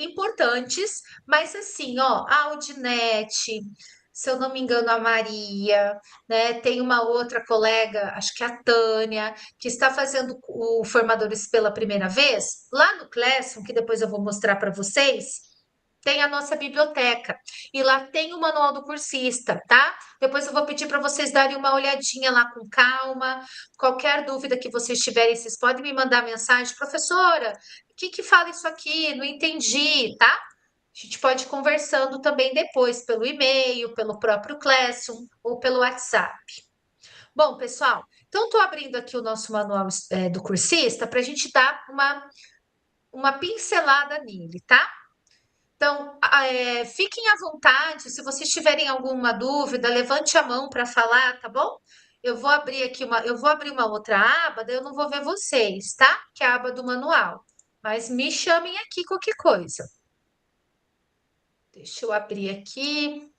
importantes, mas assim, ó, a Audinete, se eu não me engano, a Maria, né? Tem uma outra colega, acho que a Tânia, que está fazendo o Formadores pela primeira vez, lá no Classroom, que depois eu vou mostrar para vocês, tem a nossa biblioteca. E lá tem o manual do cursista, tá? Depois eu vou pedir para vocês darem uma olhadinha lá com calma. Qualquer dúvida que vocês tiverem, vocês podem me mandar mensagem, professora, o que fala isso aqui? Não entendi, tá? A gente pode ir conversando também depois pelo e-mail, pelo próprio Classroom ou pelo WhatsApp. Bom, pessoal, então estou abrindo aqui o nosso manual do cursista para a gente dar uma pincelada nele, tá? Então, fiquem à vontade, se vocês tiverem alguma dúvida, levante a mão para falar, tá bom? Eu vou abrir uma outra aba, daí eu não vou ver vocês, tá? Que é a aba do manual. Mas me chamem aqui qualquer coisa. Deixa eu abrir aqui.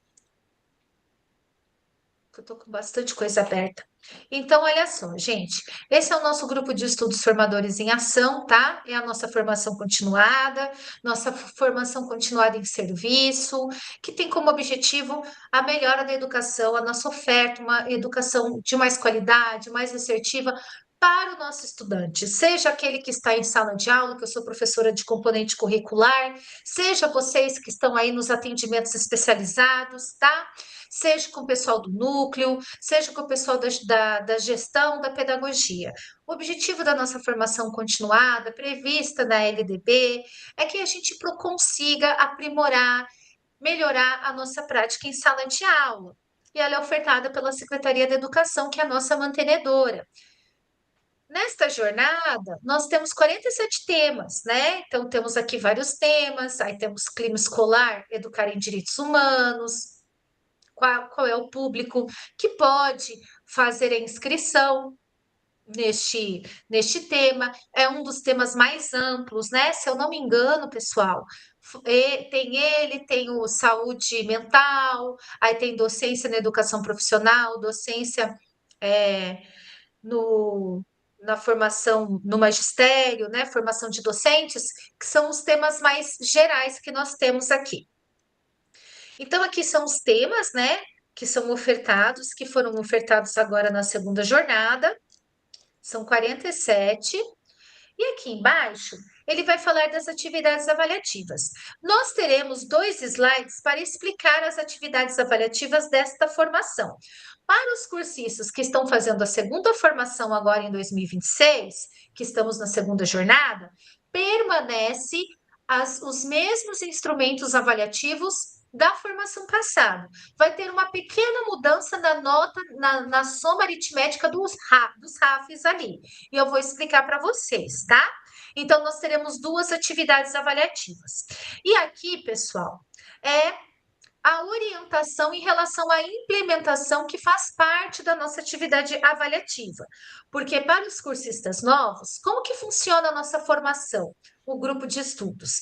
Eu tô com bastante coisa aberta. Então, olha só, gente, esse é o nosso grupo de estudos formadores em ação, tá? É a nossa formação continuada em serviço, que tem como objetivo a melhora da educação, a nossa oferta, uma educação de mais qualidade, mais assertiva para o nosso estudante, seja aquele que está em sala de aula, que eu sou professora de componente curricular, seja vocês que estão aí nos atendimentos especializados, tá? Seja com o pessoal do núcleo, seja com o pessoal da gestão, da pedagogia. O objetivo da nossa formação continuada, prevista na LDB, é que a gente consiga aprimorar, melhorar a nossa prática em sala de aula. E ela é ofertada pela Secretaria da Educação, que é a nossa mantenedora. Nesta jornada, nós temos 47 temas, né? Então, temos aqui vários temas, aí temos clima escolar, educar em direitos humanos, qual é o público que pode fazer a inscrição neste tema, é um dos temas mais amplos, né? Se eu não me engano, pessoal, tem o saúde mental, aí tem docência na educação profissional, docência na formação no magistério, né? Formação de docentes, que são os temas mais gerais que nós temos aqui. Então, aqui são os temas, né, que são ofertados, que foram ofertados agora na segunda jornada, são 47. E aqui embaixo, ele vai falar das atividades avaliativas. Nós teremos 2 slides para explicar as atividades avaliativas desta formação. Para os cursistas que estão fazendo a segunda formação agora em 2026, que estamos na segunda jornada, permanece os mesmos instrumentos avaliativos da formação passada. Vai ter uma pequena mudança na nota, na soma aritmética dos RAFs ali. E eu vou explicar para vocês, tá? Então, nós teremos 2 atividades avaliativas. E aqui, pessoal, é a orientação em relação à implementação que faz parte da nossa atividade avaliativa. Porque para os cursistas novos, como que funciona a nossa formação, o grupo de estudos?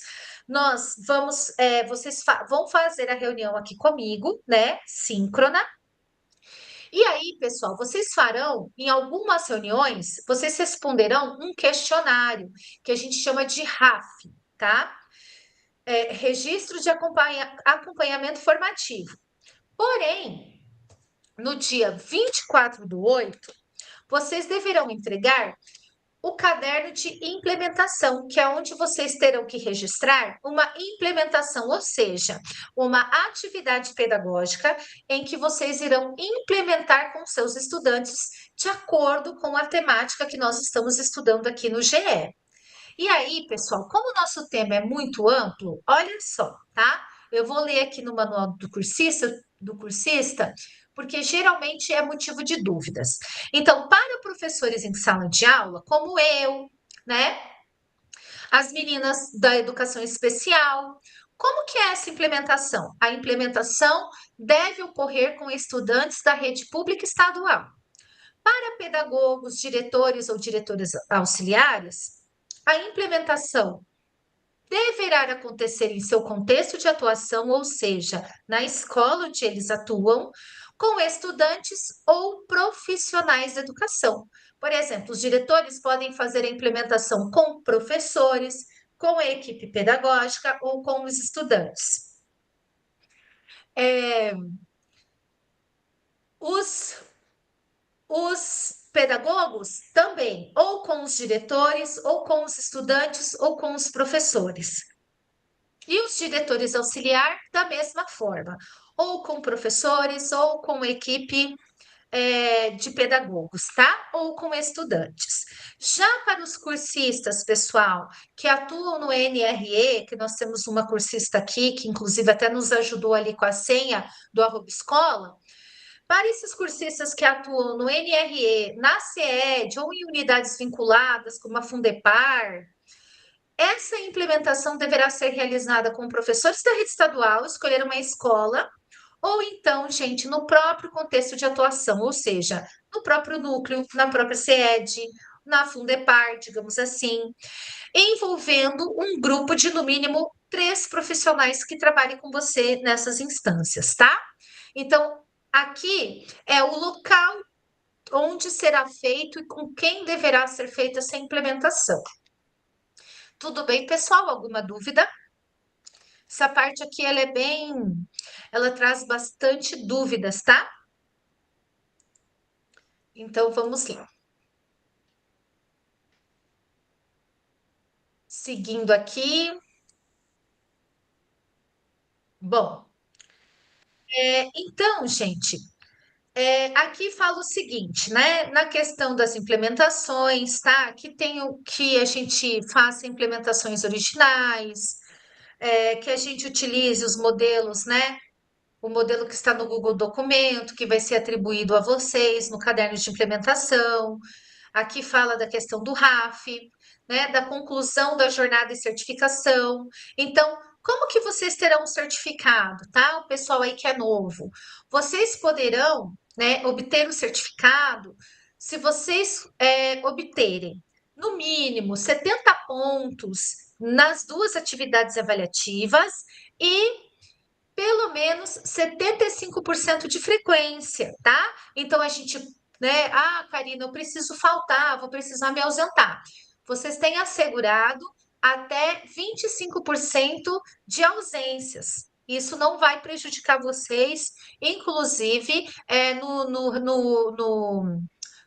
vocês vão fazer a reunião aqui comigo, né? Síncrona. E aí, pessoal, vocês farão, em algumas reuniões, vocês responderão um questionário, que a gente chama de RAF, tá? Registro de acompanhamento formativo. Porém, no dia 24/8, vocês deverão entregar o caderno de implementação, que é onde vocês terão que registrar uma implementação, ou seja, uma atividade pedagógica em que vocês irão implementar com seus estudantes de acordo com a temática que nós estamos estudando aqui no GE. E aí, pessoal, como o nosso tema é muito amplo, olha só, tá? Eu vou ler aqui no manual do cursista, porque geralmente é motivo de dúvidas. Então, para professores em sala de aula, como eu, né? As meninas da educação especial, como que é essa implementação? A implementação deve ocorrer com estudantes da rede pública estadual. Para pedagogos, diretores ou diretoras auxiliares, a implementação deverá acontecer em seu contexto de atuação, ou seja, na escola onde eles atuam, com estudantes ou profissionais da educação. Por exemplo, os diretores podem fazer a implementação com professores, com a equipe pedagógica ou com os estudantes. Os pedagogos também, ou com os diretores, ou com os estudantes, ou com os professores. E os diretores auxiliar, da mesma forma, ou com professores, ou com equipe de pedagogos, tá? Ou com estudantes. Já para os cursistas, pessoal, que atuam no NRE, que nós temos uma cursista aqui, que inclusive até nos ajudou ali com a senha do @escola. Para esses cursistas que atuam no NRE, na CED ou em unidades vinculadas, como a Fundepar, essa implementação deverá ser realizada com professores da rede estadual, escolher uma escola, ou então, gente, no próprio contexto de atuação, ou seja, no próprio núcleo, na própria CED, na Fundepar, digamos assim, envolvendo um grupo de, no mínimo, 3 profissionais que trabalhem com você nessas instâncias, tá? Então, aqui é o local onde será feito e com quem deverá ser feita essa implementação. Tudo bem, pessoal? Alguma dúvida? Essa parte aqui, ela traz bastante dúvidas, tá? Então, vamos lá. Seguindo aqui. Bom, então, gente, aqui fala o seguinte, né? Na questão das implementações, tá? Aqui tem o que a gente faça implementações originais, que a gente utilize os modelos, né? O modelo que está no Google Documento, que vai ser atribuído a vocês no caderno de implementação. Aqui fala da questão do RAF, né? Da conclusão da jornada e certificação. Então, como que vocês terão um certificado, tá? O pessoal aí que é novo. Vocês poderão, né, obter o certificado se vocês obterem, no mínimo, 70 pontos nas 2 atividades avaliativas e pelo menos 75% de frequência, tá? Então, a gente, né? Karina, eu preciso faltar, vou precisar me ausentar. Vocês têm assegurado até 25% de ausências. Isso não vai prejudicar vocês, inclusive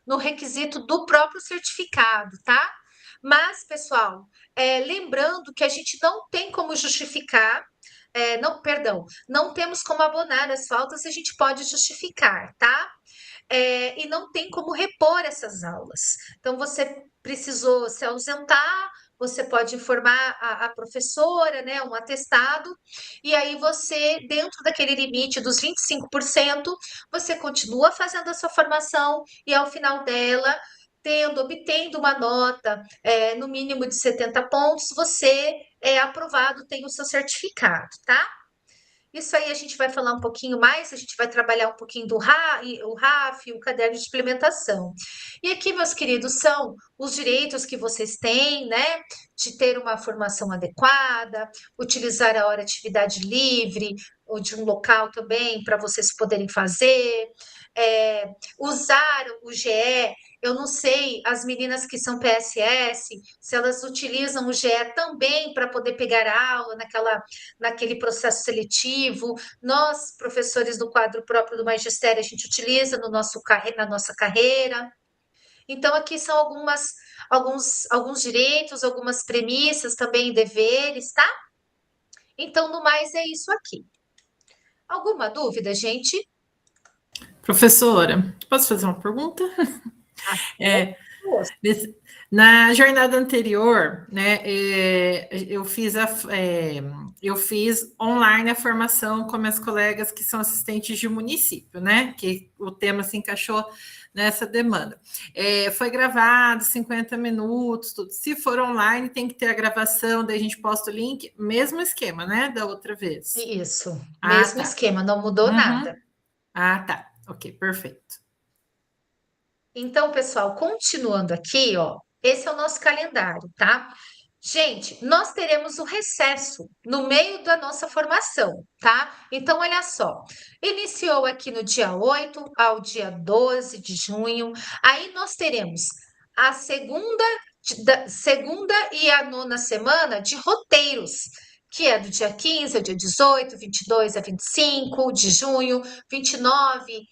no requisito do próprio certificado, tá? Mas, pessoal, lembrando que a gente não tem como justificar, não temos como abonar as faltas, a gente pode justificar, tá? E não tem como repor essas aulas. Então, você precisou se ausentar, você pode informar a professora, né, um atestado, e aí você, dentro daquele limite dos 25%, você continua fazendo a sua formação e ao final dela, obtendo uma nota no mínimo de 70 pontos, você é aprovado, tem o seu certificado, tá? Isso aí a gente vai falar um pouquinho mais, a gente vai trabalhar um pouquinho do o RAF, o caderno de implementação. E aqui, meus queridos, são os direitos que vocês têm, né? De ter uma formação adequada, utilizar a hora de atividade livre, ou de um local também para vocês poderem fazer, usar o GE. Eu não sei, as meninas que são PSS, se elas utilizam o GE também para poder pegar aula naquele processo seletivo. Nós, professores do quadro próprio do magistério, a gente utiliza no na nossa carreira. Então, aqui são alguns direitos, algumas premissas, também deveres, tá? Então, no mais, é isso aqui. Alguma dúvida, gente?
Professora, posso fazer uma pergunta? Na jornada anterior, né, eu fiz online a formação com minhas colegas que são assistentes de município, né, que o tema se encaixou nessa demanda. Foi gravado 50 minutos, tudo. Se for online, tem que ter a gravação, daí a gente posta o link, mesmo esquema, né, da outra vez.
Isso, mesmo esquema, não mudou nada.
Tá, ok, perfeito.
Então, pessoal, continuando aqui, ó, esse é o nosso calendário, tá? Gente, nós teremos o recesso no meio da nossa formação, tá? Então, olha só, iniciou aqui no dia 8 ao dia 12 de junho, aí nós teremos a segunda e a nona semana de roteiros, que é do dia 15 ao dia 18, 22 a 25 de junho, 29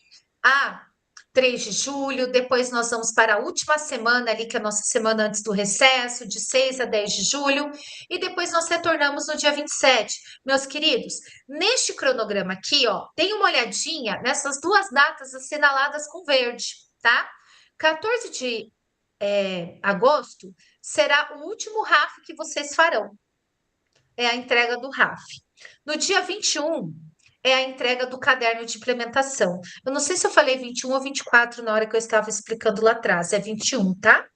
a 3 de julho, depois nós vamos para a última semana ali, que é a nossa semana antes do recesso, de 6 a 10 de julho, e depois nós retornamos no dia 27. Meus queridos, neste cronograma aqui, ó, tem uma olhadinha nessas duas datas assinaladas com verde, tá? 14 de agosto será o último RAF que vocês farão. É a entrega do RAF. No dia 21, é a entrega do caderno de implementação. Eu não sei se eu falei 21 ou 24 na hora que eu estava explicando lá atrás. É 21, tá?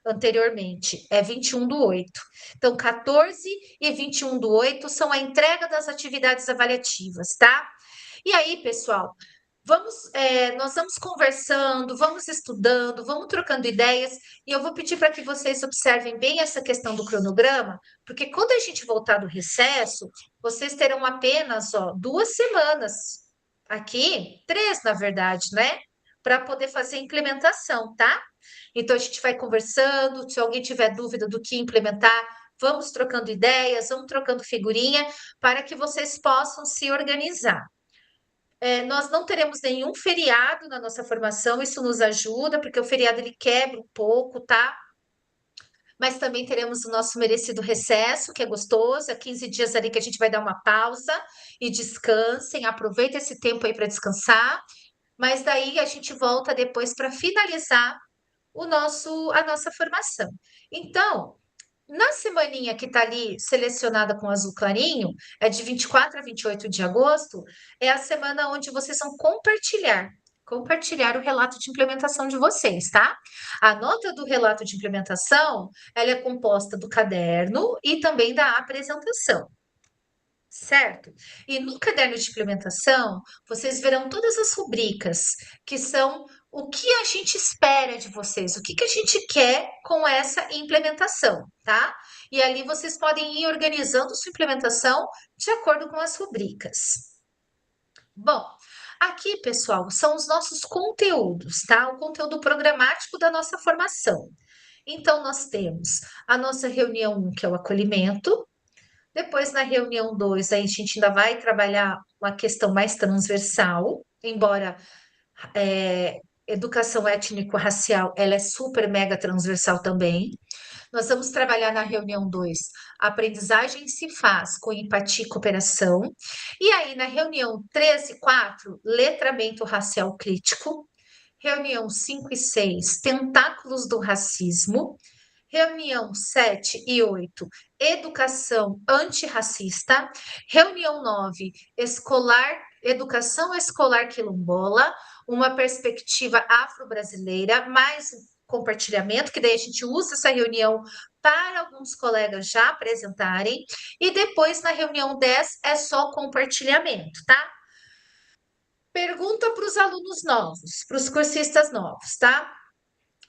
Anteriormente. É 21 do 8. Então, 14 e 21 do 8 são a entrega das atividades avaliativas, tá? E aí, pessoal, nós vamos conversando, vamos estudando, vamos trocando ideias, e eu vou pedir para que vocês observem bem essa questão do cronograma, porque quando a gente voltar do recesso, vocês terão apenas 2 semanas, aqui, 3, na verdade, né? Para poder fazer a implementação, tá? Então, a gente vai conversando, se alguém tiver dúvida do que implementar, vamos trocando ideias, vamos trocando figurinha, para que vocês possam se organizar. Nós não teremos nenhum feriado na nossa formação, isso nos ajuda, porque o feriado ele quebra um pouco, tá? Mas também teremos o nosso merecido recesso, que é gostoso, 15 dias ali que a gente vai dar uma pausa e descansem, aproveita esse tempo aí para descansar, mas daí a gente volta depois para finalizar a nossa formação. Então, na semaninha que está ali selecionada com azul clarinho, é de 24 a 28 de agosto, é a semana onde vocês vão compartilhar o relato de implementação de vocês, tá? A nota do relato de implementação, ela é composta do caderno e também da apresentação. Certo? E no caderno de implementação, vocês verão todas as rubricas, que são o que a gente espera de vocês, o que a gente quer com essa implementação, tá? E ali vocês podem ir organizando sua implementação de acordo com as rubricas. Bom, aqui, pessoal, são os nossos conteúdos, tá? O conteúdo programático da nossa formação. Então, nós temos a nossa reunião 1, que é o acolhimento. Depois, na reunião 2, aí a gente ainda vai trabalhar uma questão mais transversal, embora educação étnico-racial, ela é super mega transversal também. Nós vamos trabalhar na reunião 2, a aprendizagem se faz com empatia e cooperação. E aí, na reunião 3 e 4, letramento racial crítico. Reunião 5 e 6, tentáculos do racismo. Reunião 7 e 8, educação antirracista. Reunião 9, educação escolar quilombola, uma perspectiva afro-brasileira, mais compartilhamento, que daí a gente usa essa reunião para alguns colegas já apresentarem, e depois na reunião 10 é só compartilhamento, tá? Pergunta para os alunos novos, para os cursistas novos, tá?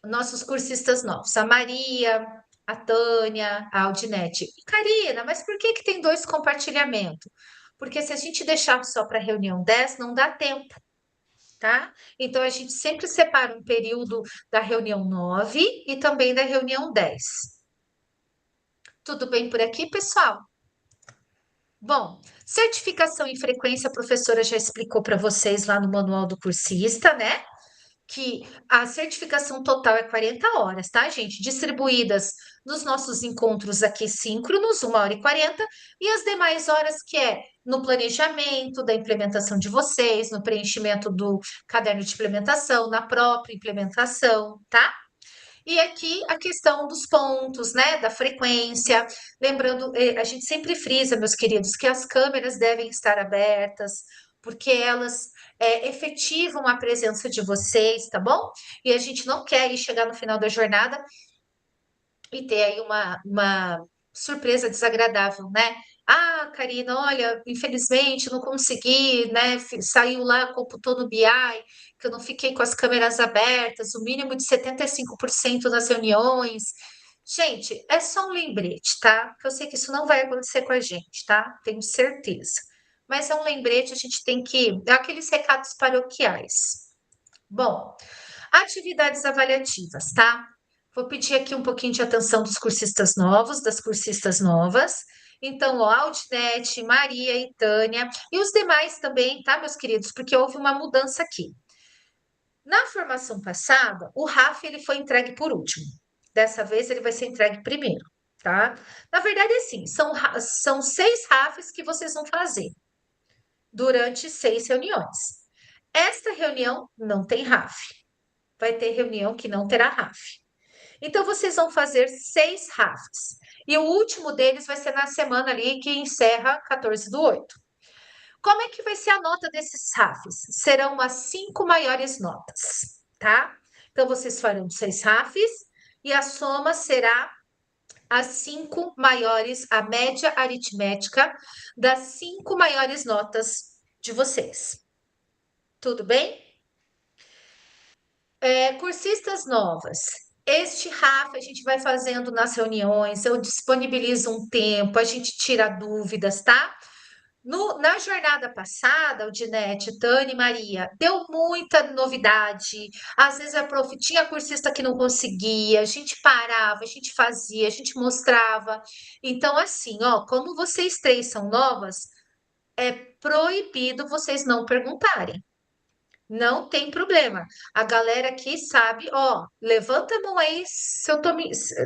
Nossos cursistas novos, a Maria, a Tânia, a Aldinete. Karina, mas por que que tem 2 compartilhamentos? Porque se a gente deixar só para a reunião 10, não dá tempo, tá? Então, a gente sempre separa um período da reunião 9 e também da reunião 10. Tudo bem por aqui, pessoal? Bom, certificação e frequência, a professora já explicou para vocês lá no manual do cursista, né? Que a certificação total é 40 horas, tá, gente? Distribuídas nos nossos encontros aqui síncronos, 1h40, e as demais horas que é no planejamento da implementação de vocês, no preenchimento do caderno de implementação, na própria implementação, tá? E aqui a questão dos pontos, né, da frequência. Lembrando, a gente sempre frisa, meus queridos, que as câmeras devem estar abertas, porque elas efetivam a presença de vocês, tá bom? E a gente não quer aí chegar no final da jornada e ter aí uma surpresa desagradável, né? Ah, Karina, olha, infelizmente não consegui, né? Saiu lá, computou no BI, que eu não fiquei com as câmeras abertas, o mínimo de 75% das reuniões. Gente, é só um lembrete, tá? Porque eu sei que isso não vai acontecer com a gente, tá? Tenho certeza. Mas é um lembrete, a gente tem que dar aqueles recados paroquiais. Bom, atividades avaliativas, tá? Vou pedir aqui um pouquinho de atenção dos cursistas novos, das cursistas novas. Então, ó, Aldinete, Maria e Tânia, e os demais também, tá, meus queridos? Porque houve uma mudança aqui. Na formação passada, o RAF ele foi entregue por último. Dessa vez, ele vai ser entregue primeiro, tá? Na verdade, assim, são 6 RAFs que vocês vão fazer durante 6 reuniões. Esta reunião não tem RAF. Vai ter reunião que não terá RAF. Então, vocês vão fazer 6 RAFs. E o último deles vai ser na semana ali que encerra 14/8. Como é que vai ser a nota desses RAFs? Serão as 5 maiores notas, tá? Então, vocês farão 6 RAFs e a soma será as 5 maiores, a média aritmética das 5 maiores notas de vocês. Tudo bem? Cursistas novas. Este RAF a gente vai fazendo nas reuniões, eu disponibilizo um tempo, a gente tira dúvidas, tá? Na jornada passada, o Dinete, Tânia e Maria, deu muita novidade. Às vezes a prof tinha cursista que não conseguia, a gente parava, a gente fazia, a gente mostrava. Então, assim, ó, como vocês 3 são novas, é proibido vocês não perguntarem. Não tem problema. A galera aqui sabe, ó, levanta a mão aí se eu tô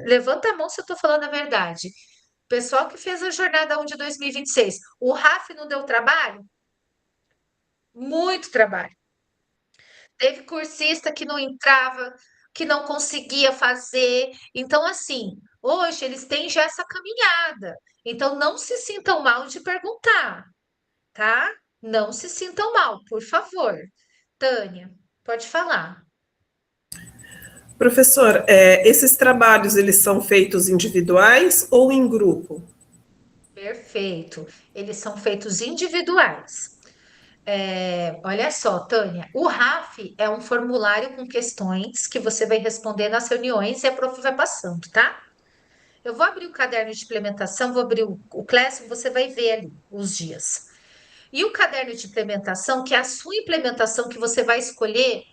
levanta a mão se eu tô falando a verdade. Pessoal que fez a jornada 1 de 2026, o RAF não deu trabalho? Muito trabalho. Teve cursista que não entrava, que não conseguia fazer. Então, assim, hoje eles têm já essa caminhada. Então, não se sintam mal de perguntar, tá? Não se sintam mal, por favor. Tânia, pode falar.
Professor, esses trabalhos, eles são feitos individuais ou em grupo?
Perfeito. Eles são feitos individuais. Olha só, Tânia, o RAF é um formulário com questões que você vai responder nas reuniões e a prof vai passando, tá? Eu vou abrir o caderno de implementação, vou abrir o Classroom, você vai ver ali os dias. E o caderno de implementação, que é a sua implementação que você vai escolher,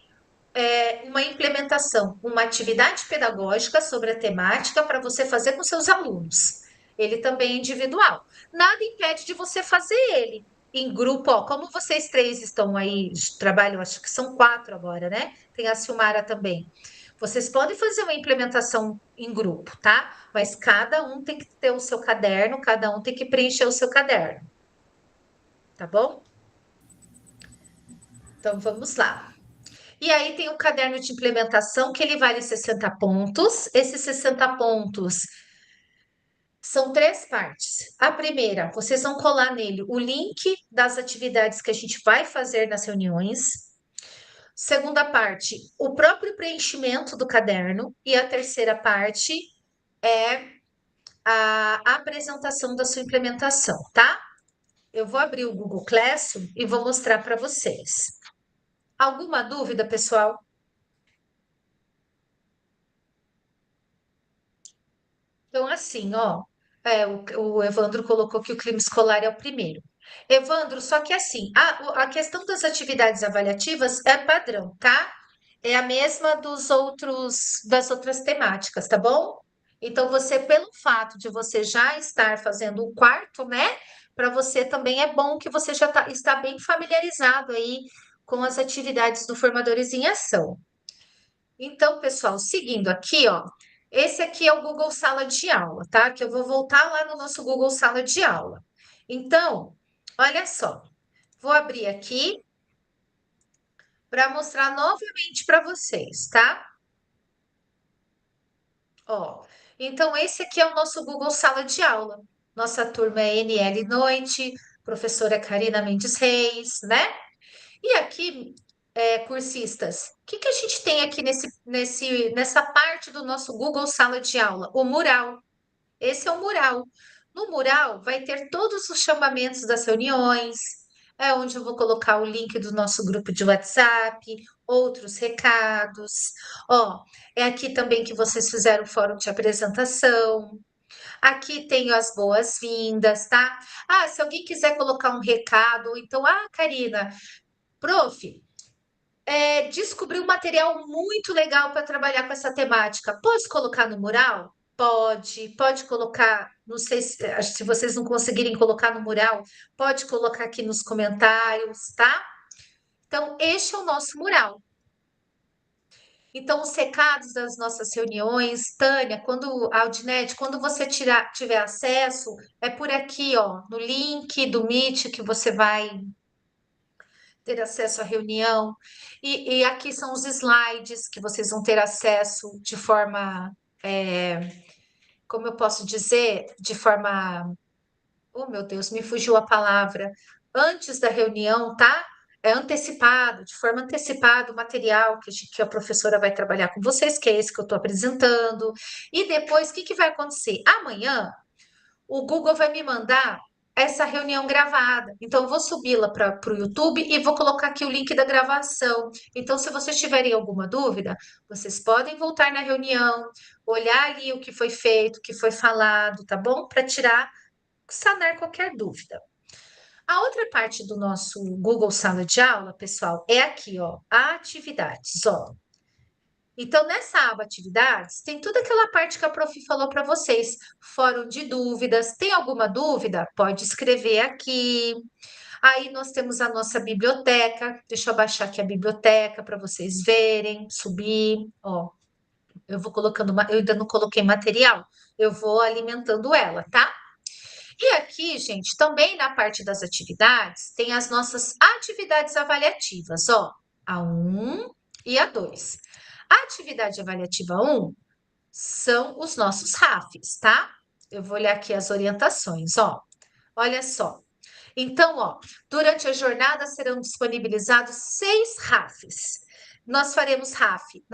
uma implementação, uma atividade pedagógica sobre a temática para você fazer com seus alunos. Ele também é individual. Nada impede de você fazer ele em grupo, ó, como vocês 3 estão aí, trabalham, acho que são 4 agora, né? Tem a Silmara também. Vocês podem fazer uma implementação em grupo, tá? Mas cada um tem que ter o seu caderno, cada um tem que preencher o seu caderno. Tá bom? Então, vamos lá. E aí tem o caderno de implementação, que ele vale 60 pontos. Esses 60 pontos são 3 partes. A primeira, vocês vão colar nele o link das atividades que a gente vai fazer nas reuniões. Segunda parte, o próprio preenchimento do caderno. E a terceira parte é a apresentação da sua implementação, tá? Eu vou abrir o Google Classroom e vou mostrar para vocês. Alguma dúvida, pessoal? Então, assim, ó, o Evandro colocou que o clima escolar é o primeiro. Evandro, só que assim, a questão das atividades avaliativas é padrão, tá? É a mesma das outras temáticas, tá bom? Então, você, pelo fato de você já estar fazendo o quarto, né? Para você também é bom que você já está bem familiarizado aí com as atividades do Formadores em Ação. Então, pessoal, seguindo aqui, ó, esse aqui é o Google Sala de Aula, tá? Que eu vou voltar lá no nosso Google Sala de Aula. Então, olha só, vou abrir aqui para mostrar novamente para vocês, tá? Ó, então esse aqui é o nosso Google Sala de Aula. Nossa turma é NL Noite, professora Karina Mendes Reis, né? E aqui, cursistas, o que a gente tem aqui nessa parte do nosso Google Sala de Aula? O mural. Esse é o mural. No mural vai ter todos os chamamentos das reuniões, é onde eu vou colocar o link do nosso grupo de WhatsApp, outros recados. Ó, é aqui também que vocês fizeram o fórum de apresentação. Aqui tenho as boas-vindas, tá? Ah, se alguém quiser colocar um recado, ou então, Karina, prof, descobri um material muito legal para trabalhar com essa temática. Pode colocar no mural? Pode colocar. Não sei se vocês não conseguirem colocar no mural, pode colocar aqui nos comentários, tá? Então, este é o nosso mural. Então, os recados das nossas reuniões, Tânia, Aldinete, quando você tiver acesso, é por aqui, ó, no link do Meet que você vai ter acesso à reunião. E aqui são os slides que vocês vão ter acesso de forma, como eu posso dizer, de forma, oh meu Deus, me fugiu a palavra, antes da reunião, tá? É antecipado, de forma antecipada, o material que a professora vai trabalhar com vocês, que é esse que eu estou apresentando. E depois, o que vai acontecer? Amanhã, o Google vai me mandar essa reunião gravada. Então, eu vou subi-la para o YouTube e vou colocar aqui o link da gravação. Então, se vocês tiverem alguma dúvida, vocês podem voltar na reunião, olhar ali o que foi feito, o que foi falado, tá bom? Para sanar qualquer dúvida. A outra parte do nosso Google Sala de Aula, pessoal, é aqui, ó, atividades, ó. Então, nessa aba atividades, tem toda aquela parte que a prof falou para vocês, fórum de dúvidas. Tem alguma dúvida? Pode escrever aqui. Aí nós temos a nossa biblioteca. Deixa eu baixar aqui a biblioteca para vocês verem, subir. Ó, eu vou colocando, eu ainda não coloquei material, eu vou alimentando ela, tá? E aqui, gente, também na parte das atividades, tem as nossas atividades avaliativas, ó, a 1 e a 2. A atividade avaliativa 1 são os nossos RAFs, tá? Eu vou olhar aqui as orientações, ó. Olha só. Então, ó, durante a jornada serão disponibilizados 6 RAFs. Nós faremos RAF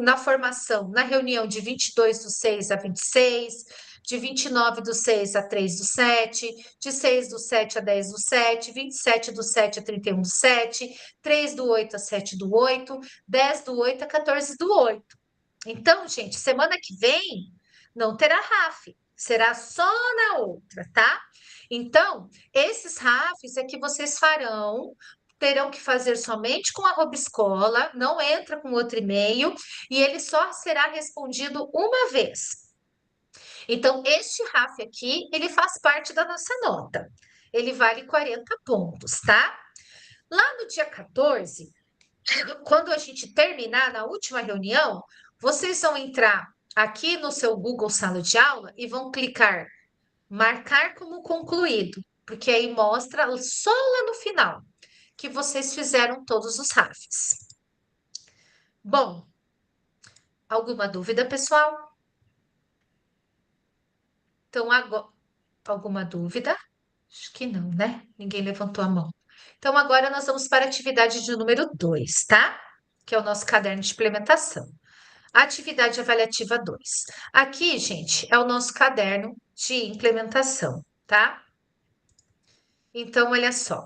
na formação, na reunião de 22/6 a 26, de 29/6 a 3/7, de 6/7 a 10/7, 27/7 a 31/7, 3/8 a 7/8, 10/8 a 14/8. Então, gente, semana que vem não terá RAF, será só na outra, tá? Então, esses RAFs é que vocês terão que fazer somente com a Escola, não entra com outro e-mail, e ele só será respondido uma vez. Então, este RAF aqui, ele faz parte da nossa nota. Ele vale 40 pontos, tá? Lá no dia 14, quando a gente terminar na última reunião, vocês vão entrar aqui no seu Google Sala de Aula e vão clicar marcar como concluído, porque aí mostra só lá no final que vocês fizeram todos os RAFs. Bom, alguma dúvida, pessoal? Então, agora, alguma dúvida? Acho que não, né? Ninguém levantou a mão. Então, agora nós vamos para a atividade de número 2, tá? que é o nosso caderno de implementação. Atividade avaliativa 2. Aqui, gente, é o nosso caderno de implementação, tá? Então, olha só.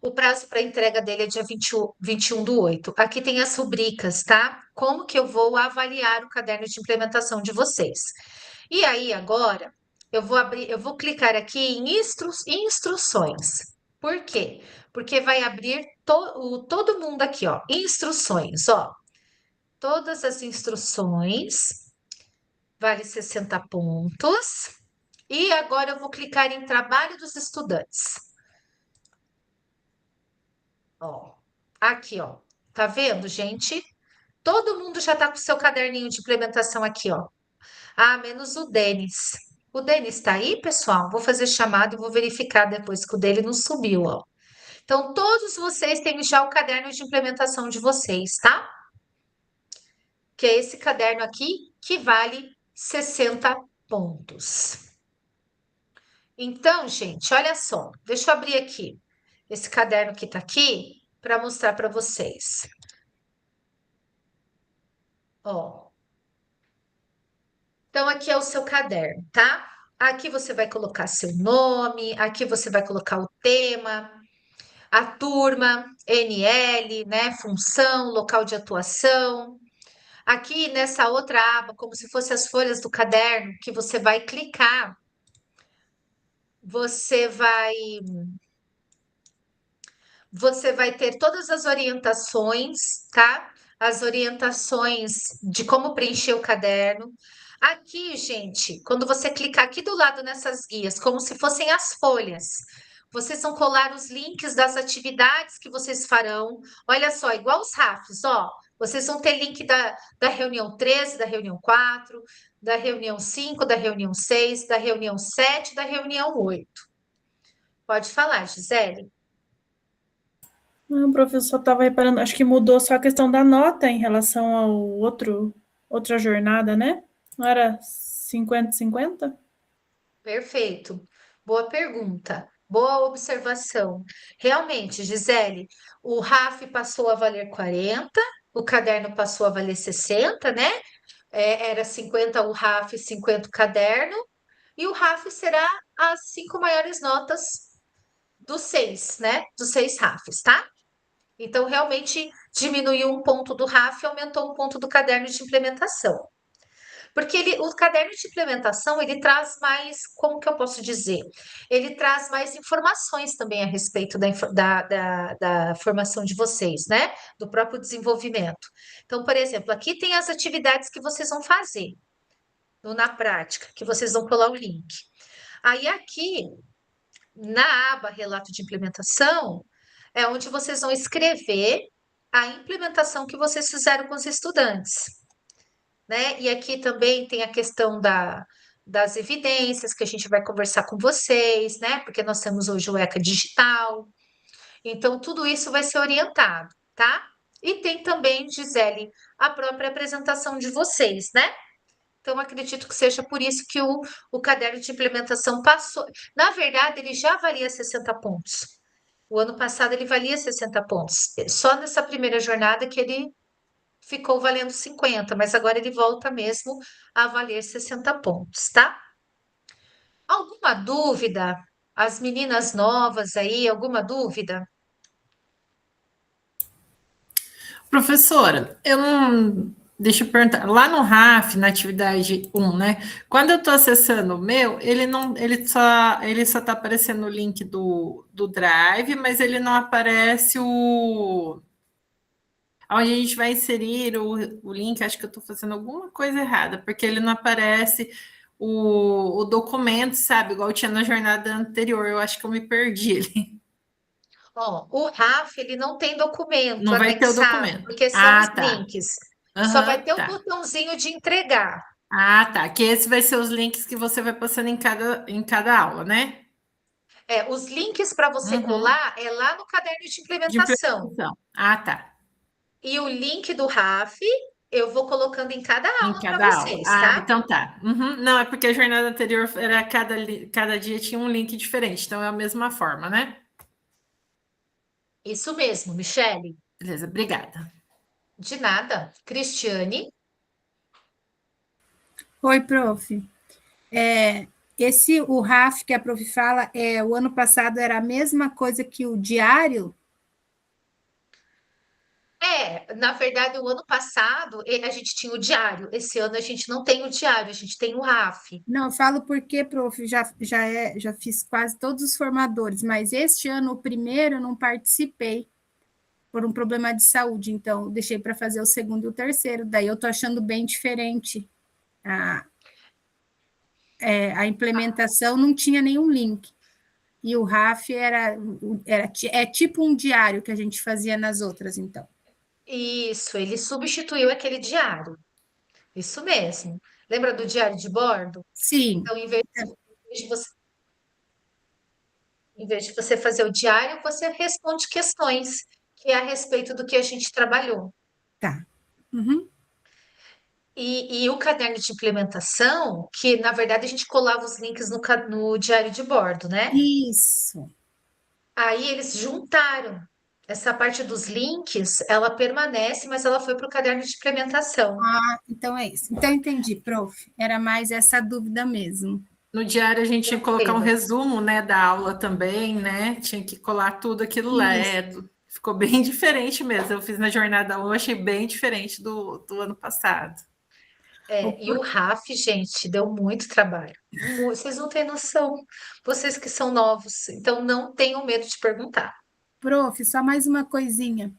O prazo para entrega dele é dia 21/8. Aqui tem as rubricas, tá? Como que eu vou avaliar o caderno de implementação de vocês. E aí, agora, eu vou clicar aqui em instruções. Por quê? Porque vai abrir todo mundo aqui, ó. Instruções, ó. Todas as instruções, vale 60 pontos. E agora eu vou clicar em trabalho dos estudantes. Ó, aqui, ó. Tá vendo, gente? Todo mundo já tá com o seu caderninho de implementação aqui, ó. Ah, menos o Denis. O Denis tá aí, pessoal? Vou fazer chamada e vou verificar depois que o dele não subiu, ó. Então, todos vocês têm já o caderno de implementação de vocês, tá? Que é esse caderno aqui, que vale 60 pontos. Então, gente, olha só. Deixa eu abrir aqui esse caderno que tá aqui para mostrar para vocês. Ó. Então, aqui é o seu caderno, tá? Aqui você vai colocar seu nome, aqui você vai colocar o tema, a turma, NL, né? Função, local de atuação. Aqui nessa outra aba, como se fossem as folhas do caderno, que você vai clicar, você vai ter todas as orientações, tá? As orientações de como preencher o caderno. Aqui, gente, quando você clicar aqui do lado nessas guias, como se fossem as folhas, vocês vão colar os links das atividades que vocês farão. Olha só, igual os RAFs, ó. Vocês vão ter link da reunião 13, da reunião 4, da reunião 5, da reunião 6, da reunião 7, da reunião 8. Pode falar, Gisele.
Não, professor, estava reparando, acho que mudou só a questão da nota em relação ao outra jornada, né? Não era 50-50?
Perfeito. Boa pergunta. Boa observação. Realmente, Gisele, o RAF passou a valer 40, o caderno passou a valer 60, né? Era 50 o RAF, 50 o caderno, e o RAF será as 5 maiores notas dos 6, né? Dos 6 RAFs, tá? Então, realmente diminuiu um ponto do RAF e aumentou um ponto do caderno de implementação. Porque o caderno de implementação, ele traz mais, como que eu posso dizer? Ele traz mais informações também a respeito da formação de vocês, né? Do próprio desenvolvimento. Então, por exemplo, aqui tem as atividades que vocês vão fazer na prática, que vocês vão colar o link. Aí aqui, na aba Relato de Implementação, é onde vocês vão escrever a implementação que vocês fizeram com os estudantes, né? E aqui também tem a questão das evidências que a gente vai conversar com vocês, né? Porque nós temos hoje o ECA Digital. Então, tudo isso vai ser orientado, tá? E tem também, Gisele, a própria apresentação de vocês, né? Então, acredito que seja por isso que o caderno de implementação passou. Na verdade, ele já valia 60 pontos. O ano passado ele valia 60 pontos. Só nessa primeira jornada que ele ficou valendo 50, mas agora ele volta mesmo a valer 60 pontos, tá? Alguma dúvida? As meninas novas aí, alguma dúvida?
Professora, eu não. Deixa eu perguntar. Lá no RAF, na atividade 1, né? Quando eu estou acessando o meu, ele só está aparecendo o link do Drive, mas ele não aparece onde a gente vai inserir o link. Acho que eu estou fazendo alguma coisa errada, porque ele não aparece o documento, sabe? Igual tinha na jornada anterior. Eu acho que eu me perdi ali.
Ó, o RAF, ele não tem documento
Não vai ter o
anexado,
documento.
porque são os
Tá.
links. Só vai ter
Tá.
um botãozinho de entregar.
Tá. Que esse vai ser os links que você vai passando em cada aula, né?
Os links para você colar é lá no caderno de implementação.
Tá.
E o link do RAF, eu vou colocando em cada aula para vocês, tá?
Então tá. Não, é porque a jornada anterior era cada dia tinha um link diferente, então é a mesma forma, né?
Isso mesmo, Michele.
Beleza, obrigada.
De nada. Cristiane?
Oi, prof. O RAF que a prof fala, o ano passado era a mesma coisa que o diário?
Na verdade, o ano passado a gente tinha o diário. Esse ano a gente não tem o diário, a gente tem o RAF.
Não, eu falo porque, prof, já fiz quase todos os formadores, mas este ano, o primeiro, eu não participei por um problema de saúde, então deixei para fazer o segundo e o terceiro, daí eu estou achando bem diferente. A implementação não tinha nenhum link, e o RAF é tipo um diário que a gente fazia nas outras, então.
Isso, ele substituiu aquele diário. Isso mesmo. Lembra do diário de bordo?
Sim.
Então, em vez de você fazer o diário, você responde questões que é a respeito do que a gente trabalhou.
Tá. Uhum.
E o caderno de implementação, que na verdade a gente colava os links no diário de bordo, né?
Isso.
Aí eles juntaram. Essa parte dos links, ela permanece, mas ela foi para o caderno de implementação.
Então é isso. Então entendi, prof. Era mais essa dúvida mesmo.
No diário a gente tinha que colocar um resumo, né, da aula também, né? Tinha que colar tudo aquilo lá. Ficou bem diferente mesmo. Eu fiz na jornada 1, achei bem diferente do ano passado.
E o RAF, gente, deu muito trabalho. Vocês não têm noção. Vocês que são novos, então não tenham medo de perguntar.
Prof, só mais uma coisinha.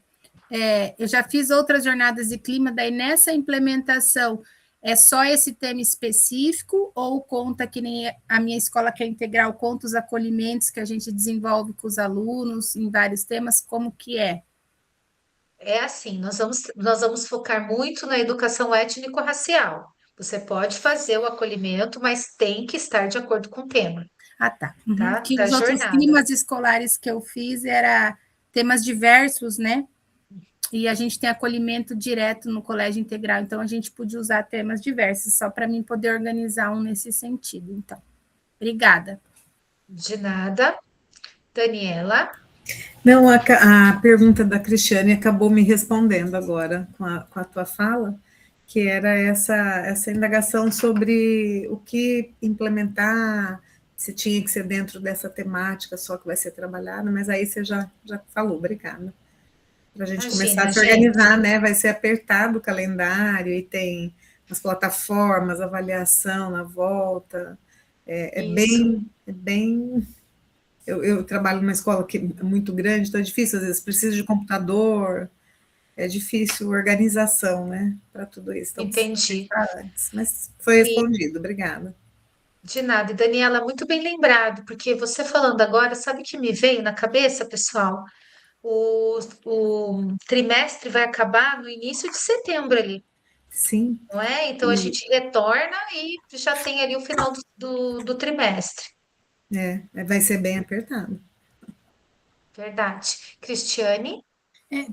Eu já fiz outras jornadas de clima, daí nessa implementação é só esse tema específico ou conta que nem a minha escola que é integral, conta os acolhimentos que a gente desenvolve com os alunos em vários temas, como que é?
É assim, nós vamos focar muito na educação étnico-racial. Você pode fazer o acolhimento, mas tem que estar de acordo com o tema.
Tá.
Tá?
Que
Da
os outros
jornada.
climas escolares que eu fiz era temas diversos, né? E a gente tem acolhimento direto no colégio integral, então a gente podia usar temas diversos, só para mim poder organizar um nesse sentido. Então, obrigada.
De nada. Daniela?
Não, a pergunta da Cristiane acabou me respondendo agora com a tua fala, que era essa indagação sobre o que implementar, se tinha que ser dentro dessa temática só que vai ser trabalhada, mas aí você já falou, obrigada. Para a gente começar a se organizar, né? Vai ser apertado o calendário e tem as plataformas, avaliação na volta. É bem. Eu trabalho numa escola que é muito grande, então é difícil, às vezes precisa de computador, é difícil organização, né? Para tudo isso. Então,
entendi.
Antes, mas foi respondido, obrigada.
De nada. E, Daniela, muito bem lembrado, porque você falando agora, sabe o que me veio na cabeça, pessoal? O trimestre vai acabar no início de setembro ali.
Sim.
Não é? Então a gente retorna e já tem ali o final do trimestre.
Vai ser bem apertado.
Verdade. Cristiane?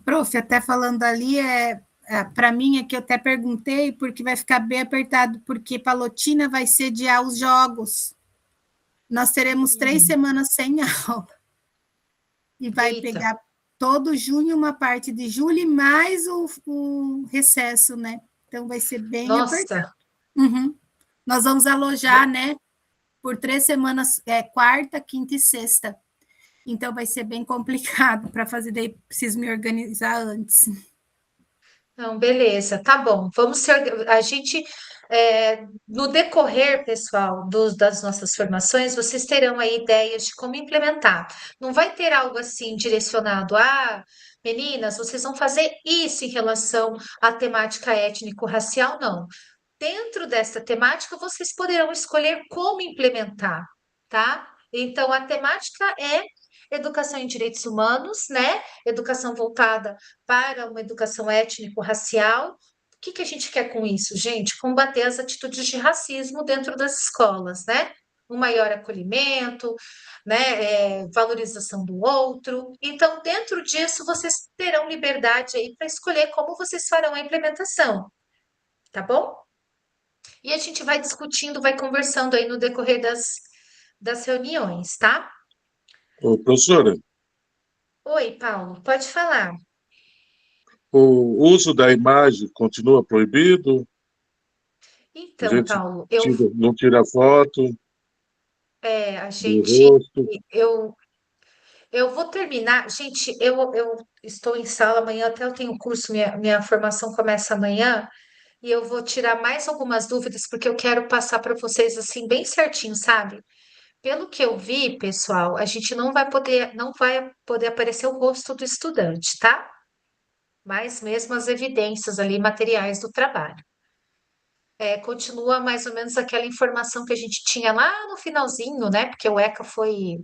Prof, até falando ali, para mim é que eu até perguntei, porque vai ficar bem apertado, porque Palotina vai sediar os jogos. Nós teremos 3 semanas sem aula. E vai pegar todo junho, uma parte de julho, e mais o recesso, né? Então vai ser bem apertado. Nós vamos alojar, né? Por 3 semanas, quarta, quinta e sexta. Então vai ser bem complicado para fazer, daí preciso me organizar antes.
Não, beleza, tá bom. A gente, no decorrer, pessoal, das nossas formações, vocês terão aí ideias de como implementar. Não vai ter algo assim direcionado a meninas, vocês vão fazer isso em relação à temática étnico-racial, não. Dentro dessa temática, vocês poderão escolher como implementar, tá? Então, a temática é educação em direitos humanos, né? Educação voltada para uma educação étnico-racial. O que a gente quer com isso, gente? Combater as atitudes de racismo dentro das escolas, né? Um maior acolhimento, né? Valorização do outro. Então, dentro disso, vocês terão liberdade aí para escolher como vocês farão a implementação, tá bom? E a gente vai discutindo, vai conversando aí no decorrer das reuniões, tá?
Ô, professora.
Oi, Paulo, pode falar.
O uso da imagem continua proibido? A
Então,
gente
Paulo,
não tira foto
a
do
gente,
rosto?
eu, eu vou terminar, gente, eu estou em sala amanhã, até eu tenho curso, minha formação começa amanhã, e eu vou tirar mais algumas dúvidas, porque eu quero passar para vocês assim, bem certinho, sabe? Pelo que eu vi, pessoal, a gente não vai poder aparecer o rosto do estudante, tá? Mas mesmo as evidências ali, materiais do trabalho. Continua mais ou menos aquela informação que a gente tinha lá no finalzinho, né? Porque o ECA foi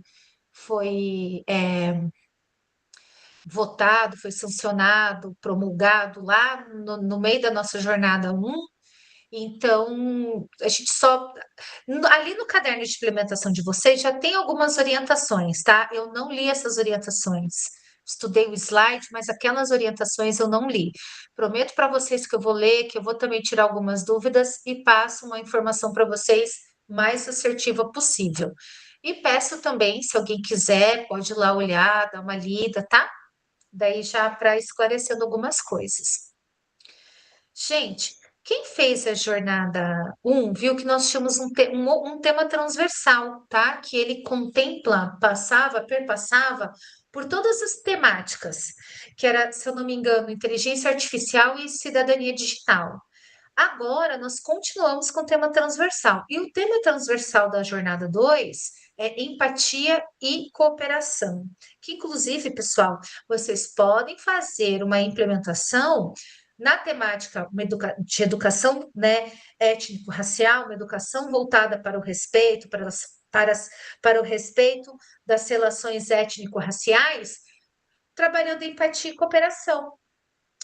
votado, foi sancionado, promulgado lá no meio da nossa jornada 1. Então, a gente só. Ali no caderno de implementação de vocês já tem algumas orientações, tá? Eu não li essas orientações. Estudei o slide, mas aquelas orientações eu não li. Prometo para vocês que eu vou ler, que eu vou também tirar algumas dúvidas e passo uma informação para vocês mais assertiva possível. E peço também, se alguém quiser, pode ir lá olhar, dar uma lida, tá? Daí já para esclarecendo algumas coisas. Gente, quem fez a jornada 1 viu que nós tínhamos um tema transversal, tá? Que ele contempla, perpassava por todas as temáticas, que era, se eu não me engano, inteligência artificial e cidadania digital. Agora nós continuamos com o tema transversal. E o tema transversal da jornada 2 é empatia e cooperação. Que, inclusive, pessoal, vocês podem fazer uma implementação na temática de educação, né, étnico-racial, uma educação voltada para o respeito, para o respeito das relações étnico-raciais, trabalhando empatia e cooperação.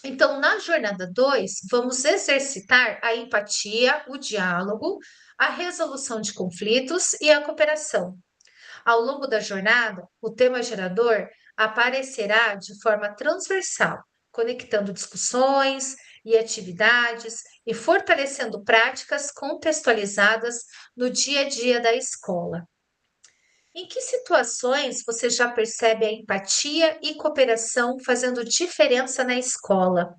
Então, na jornada 2, vamos exercitar a empatia, o diálogo, a resolução de conflitos e a cooperação. Ao longo da jornada, o tema gerador aparecerá de forma transversal, conectando discussões e atividades e fortalecendo práticas contextualizadas no dia a dia da escola. Em que situações você já percebe a empatia e cooperação fazendo diferença na escola?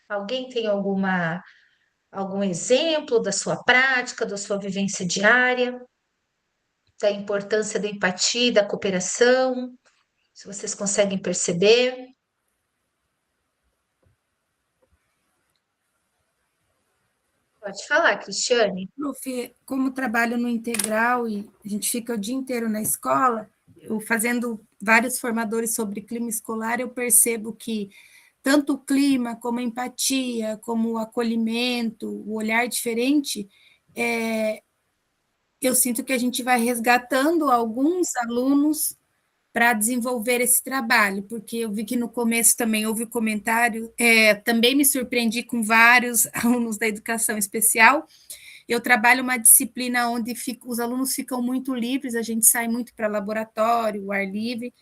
Alguém tem algum exemplo da sua prática, da sua vivência diária, da importância da empatia e da cooperação? Se vocês conseguem perceber. Pode falar, Cristiane.
Prof, como trabalho no integral e a gente fica o dia inteiro na escola, eu fazendo vários formadores sobre clima escolar, eu percebo que tanto o clima, como a empatia, como o acolhimento, o olhar diferente, eu sinto que a gente vai resgatando alguns alunos para desenvolver esse trabalho, porque eu vi que no começo também houve comentário, também me surpreendi com vários alunos da educação especial. Eu trabalho uma disciplina onde os alunos ficam muito livres, a gente sai muito para laboratório, o ar livre,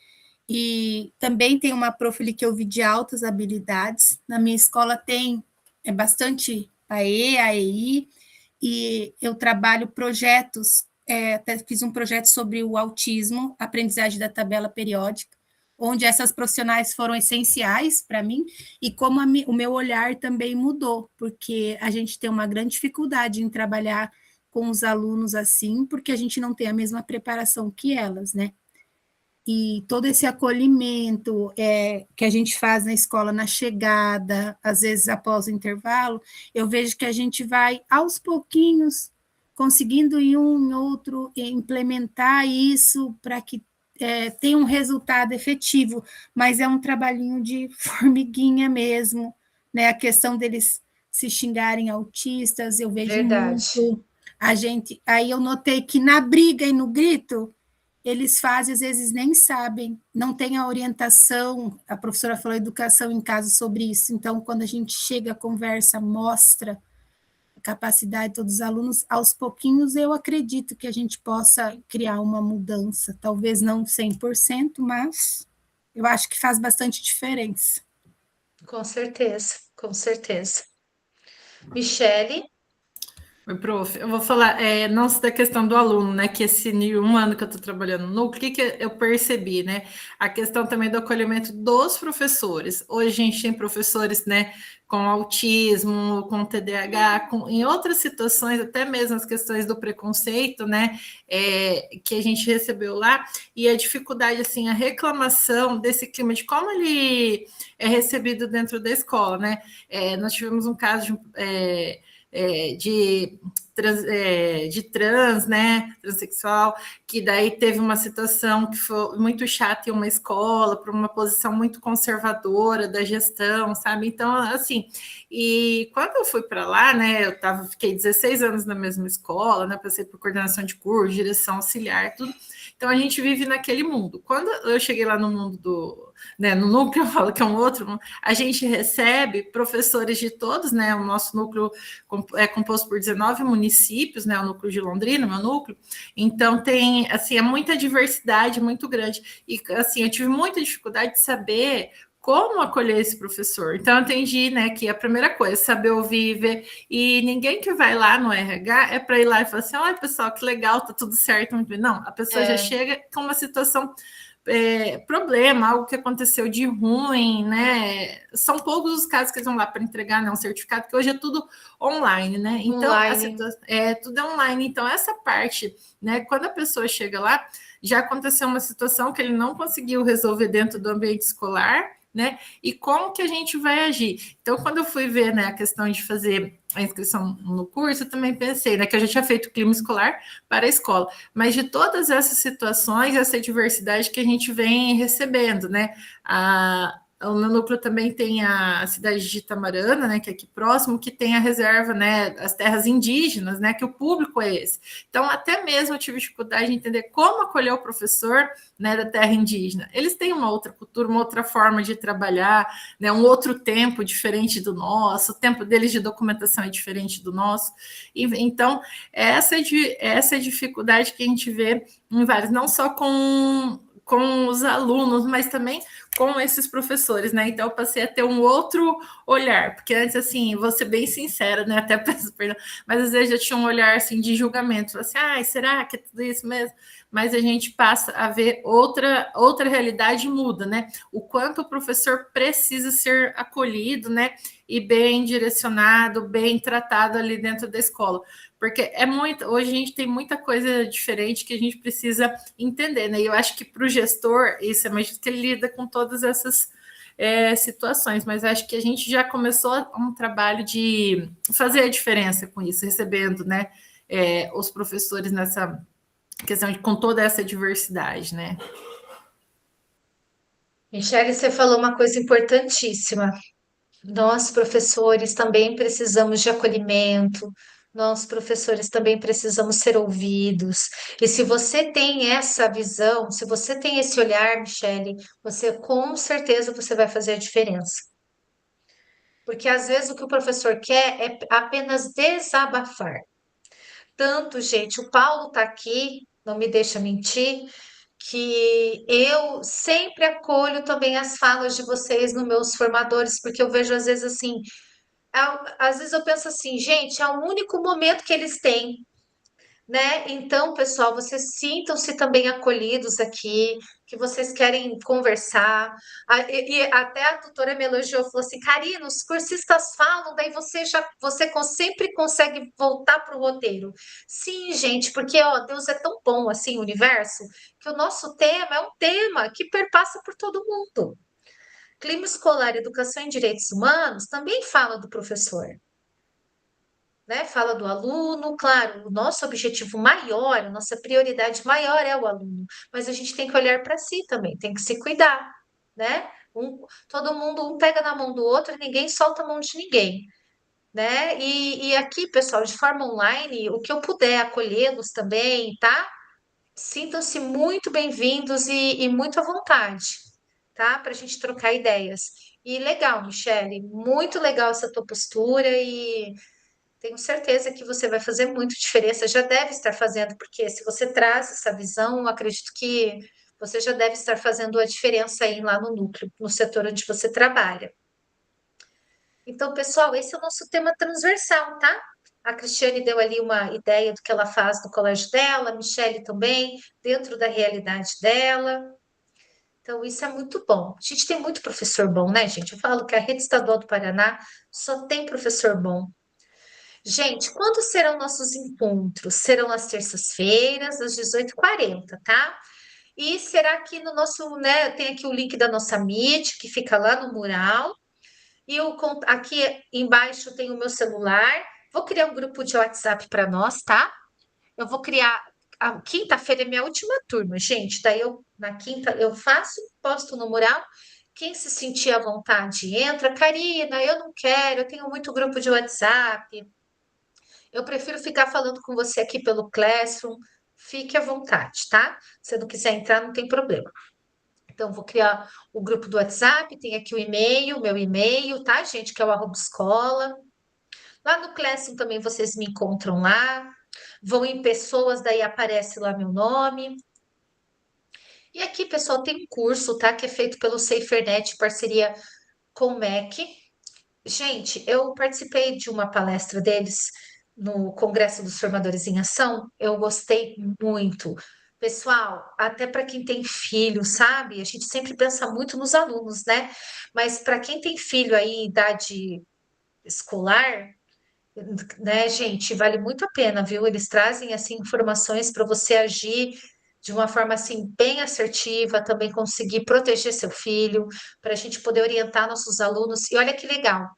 e também tem uma profile que eu vi de altas habilidades. Na minha escola tem bastante AE, AEI, e eu trabalho projetos, até fiz um projeto sobre o autismo, aprendizagem da tabela periódica, onde essas profissionais foram essenciais para mim, e como o meu olhar também mudou, porque a gente tem uma grande dificuldade em trabalhar com os alunos assim, porque a gente não tem a mesma preparação que elas, né? E todo esse acolhimento que a gente faz na escola, na chegada, às vezes após o intervalo, eu vejo que a gente vai, aos pouquinhos, conseguindo em um e outro implementar isso para que tenha um resultado efetivo, mas é um trabalhinho de formiguinha mesmo, né? A questão deles se xingarem autistas, eu vejo
Verdade.
muito. Aí eu notei que na briga e no grito, eles fazem, às vezes nem sabem, não tem a orientação, a professora falou educação em casa sobre isso, então quando a gente chega, conversa, mostra a capacidade de todos os alunos, aos pouquinhos eu acredito que a gente possa criar uma mudança, talvez não 100%, mas eu acho que faz bastante diferença.
Com certeza, com certeza. Michele?
Oi, prof, eu vou falar, não da questão do aluno, né, que esse 1 ano que eu estou trabalhando no núcleo, o que eu percebi, né, a questão também do acolhimento dos professores. Hoje a gente tem professores, né, com autismo, com TDAH, em outras situações, até mesmo as questões do preconceito, né, que a gente recebeu lá, e a dificuldade, assim, a reclamação desse clima, de como ele é recebido dentro da escola, né. Nós tivemos um caso de trans, né, transexual, que daí teve uma situação que foi muito chata em uma escola, por uma posição muito conservadora da gestão, sabe? Então, assim, e quando eu fui para lá, né, fiquei 16 anos na mesma escola, né, passei por coordenação de curso, direção auxiliar, tudo. Então, a gente vive naquele mundo. Quando eu cheguei lá no mundo no núcleo, eu falo que é um outro, a gente recebe professores de todos, né, o nosso núcleo é composto por 19 municípios, né, o núcleo de Londrina, meu núcleo, então tem, assim, é muita diversidade, muito grande, e, assim, eu tive muita dificuldade de saber como acolher esse professor. Então, eu entendi, né, que a primeira coisa, saber ouvir, ver, e ninguém que vai lá no RH é para ir lá e falar assim, olha, pessoal, que legal, tá tudo certo. Não, a pessoa já chega com uma situação, problema, algo que aconteceu de ruim, né? São poucos os casos que eles vão lá para entregar, né, um certificado, que hoje é tudo online, né? Então, tudo é online. Então, essa parte, né, quando a pessoa chega lá, já aconteceu uma situação que ele não conseguiu resolver dentro do ambiente escolar, né? E como que a gente vai agir? Então, quando eu fui ver, né, a questão de fazer a inscrição no curso, eu também pensei, né, que eu já tinha feito clima escolar para a escola, mas de todas essas situações, essa diversidade que a gente vem recebendo, né? O meu núcleo também tem a cidade de Itamarana, né, que é aqui próximo, que tem a reserva, né, as terras indígenas, né, que o público é esse. Então, até mesmo eu tive dificuldade de entender como acolher o professor, né, da terra indígena. Eles têm uma outra cultura, uma outra forma de trabalhar, né, um outro tempo diferente do nosso, o tempo deles de documentação é diferente do nosso. E, então, essa é a dificuldade que a gente vê em vários, não só com os alunos, mas também com esses professores, né? Então, eu passei a ter um outro olhar, porque antes, assim, vou ser bem sincera, né? Até peço perdão, mas às vezes eu tinha um olhar, assim, de julgamento, assim, será que é tudo isso mesmo? Mas a gente passa a ver outra realidade, muda, né? O quanto o professor precisa ser acolhido, né? E bem direcionado, bem tratado ali dentro da escola. Porque hoje a gente tem muita coisa diferente que a gente precisa entender, né? E eu acho que para o gestor, isso é mais que ele lida com todas essas situações, mas acho que a gente já começou um trabalho de fazer a diferença com isso, recebendo, né, os professores nessa questão com toda essa diversidade, né?
Michele, você falou uma coisa importantíssima. Nós, professores, também precisamos de acolhimento, nós, professores, também precisamos ser ouvidos. E se você tem essa visão, se você tem esse olhar, Michele, você com certeza você vai fazer a diferença. Porque às vezes o que o professor quer é apenas desabafar. Tanto, gente, o Paulo está aqui, não me deixa mentir, que eu sempre acolho também as falas de vocês nos meus formadores, porque eu vejo às vezes assim, às vezes eu penso assim, gente, é o único momento que eles têm, né? Então, pessoal, vocês sintam-se também acolhidos aqui, que vocês querem conversar. E até a tutora me elogiou, falou assim, Karina, os cursistas falam, daí você sempre consegue voltar para o roteiro. Sim, gente, porque ó, Deus é tão bom assim, o universo, que o nosso tema é um tema que perpassa por todo mundo. Clima escolar, educação e direitos humanos também fala do professor, né? Fala do aluno, claro, o nosso objetivo maior, a nossa prioridade maior é o aluno, mas a gente tem que olhar para si também, tem que se cuidar, né? Todo mundo um pega na mão do outro e ninguém solta a mão de ninguém, né? E aqui, pessoal, de forma online, o que eu puder acolhê-los também, tá? Sintam-se muito bem-vindos e muito à vontade, tá? Para a gente trocar ideias. E legal, Michele, muito legal essa tua postura e tenho certeza que você vai fazer muito diferença, já deve estar fazendo, porque se você traz essa visão, eu acredito que você já deve estar fazendo a diferença aí lá no núcleo, no setor onde você trabalha. Então, pessoal, esse é o nosso tema transversal, tá? A Cristiane deu ali uma ideia do que ela faz no colégio dela, a Michele também, dentro da realidade dela. Então, isso é muito bom. A gente tem muito professor bom, né, gente? Eu falo que a Rede Estadual do Paraná só tem professor bom. Gente, quando serão nossos encontros? Serão às terças-feiras, às 18h40, tá? E será que no nosso, né, tem aqui o link da nossa Meet, que fica lá no mural. E aqui embaixo tem o meu celular. Vou criar um grupo de WhatsApp para nós, tá? Eu vou criar. A quinta-feira é minha última turma, gente. Daí na quinta eu faço, posto no mural. Quem se sentir à vontade entra. Karina, eu não quero, eu tenho muito grupo de WhatsApp. Eu prefiro ficar falando com você aqui pelo Classroom. Fique à vontade, tá? Se não quiser entrar, não tem problema. Então, vou criar o grupo do WhatsApp, tem aqui o e-mail, meu e-mail, tá, gente? Que é o @escola. Lá no Classroom também vocês me encontram lá. Vão em pessoas, daí aparece lá meu nome. E aqui, pessoal, tem um curso, tá? Que é feito pelo SaferNet, em parceria com o MEC. Gente, eu participei de uma palestra deles no Congresso dos Formadores em Ação. Eu gostei muito. Pessoal, até para quem tem filho, sabe? A gente sempre pensa muito nos alunos, né? Mas para quem tem filho aí, em idade escolar, né, gente, vale muito a pena, viu? Eles trazem assim informações para você agir de uma forma assim bem assertiva, também conseguir proteger seu filho, para a gente poder orientar nossos alunos. E olha que legal,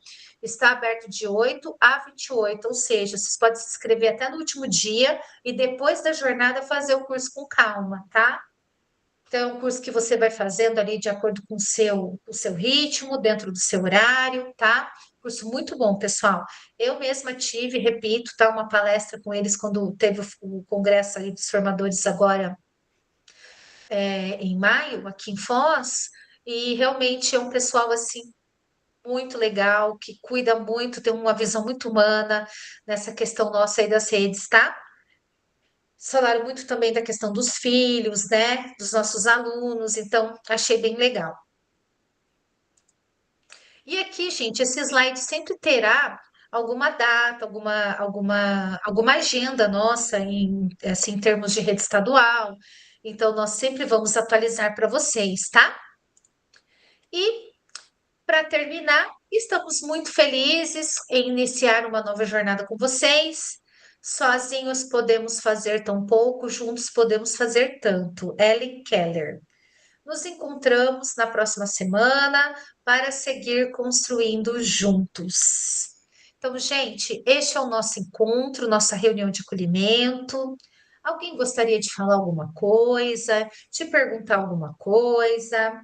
está aberto de 8 a 28, ou seja, vocês podem se inscrever até no último dia e depois da jornada fazer o curso com calma, tá? Então, é um curso que você vai fazendo ali de acordo com o seu ritmo, dentro do seu horário, tá? Curso muito bom, pessoal. Eu mesma tive, repito, tá? Uma palestra com eles quando teve o congresso ali dos formadores agora em maio, aqui em Foz, e realmente é um pessoal assim muito legal, que cuida muito, tem uma visão muito humana nessa questão nossa aí das redes, tá? Falaram muito também da questão dos filhos, né? Dos nossos alunos, então achei bem legal. E aqui, gente, esse slide sempre terá alguma data, alguma agenda nossa assim, em termos de rede estadual. Então, nós sempre vamos atualizar para vocês, tá? E, para terminar, estamos muito felizes em iniciar uma nova jornada com vocês. Sozinhos podemos fazer tão pouco, juntos podemos fazer tanto. Ellen Keller. Nos encontramos na próxima semana para seguir construindo juntos. Então, gente, este é o nosso encontro, nossa reunião de acolhimento. Alguém gostaria de falar alguma coisa, de perguntar alguma coisa?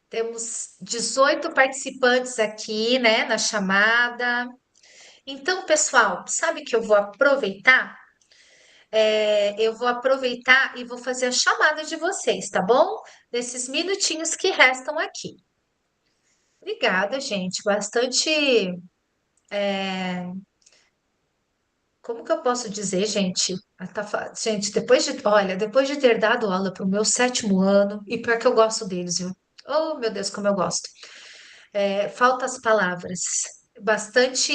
Temos 18 participantes aqui, né, na chamada. Então, pessoal, sabe que eu vou aproveitar? Eu vou aproveitar e vou fazer a chamada de vocês, tá bom? Nesses minutinhos que restam aqui. Obrigada, gente. Bastante. Como que eu posso dizer, gente? Gente, depois de ter dado aula para o meu 7º ano, e pior que eu gosto deles, viu? Oh, meu Deus, como eu gosto. Falta as palavras. Bastante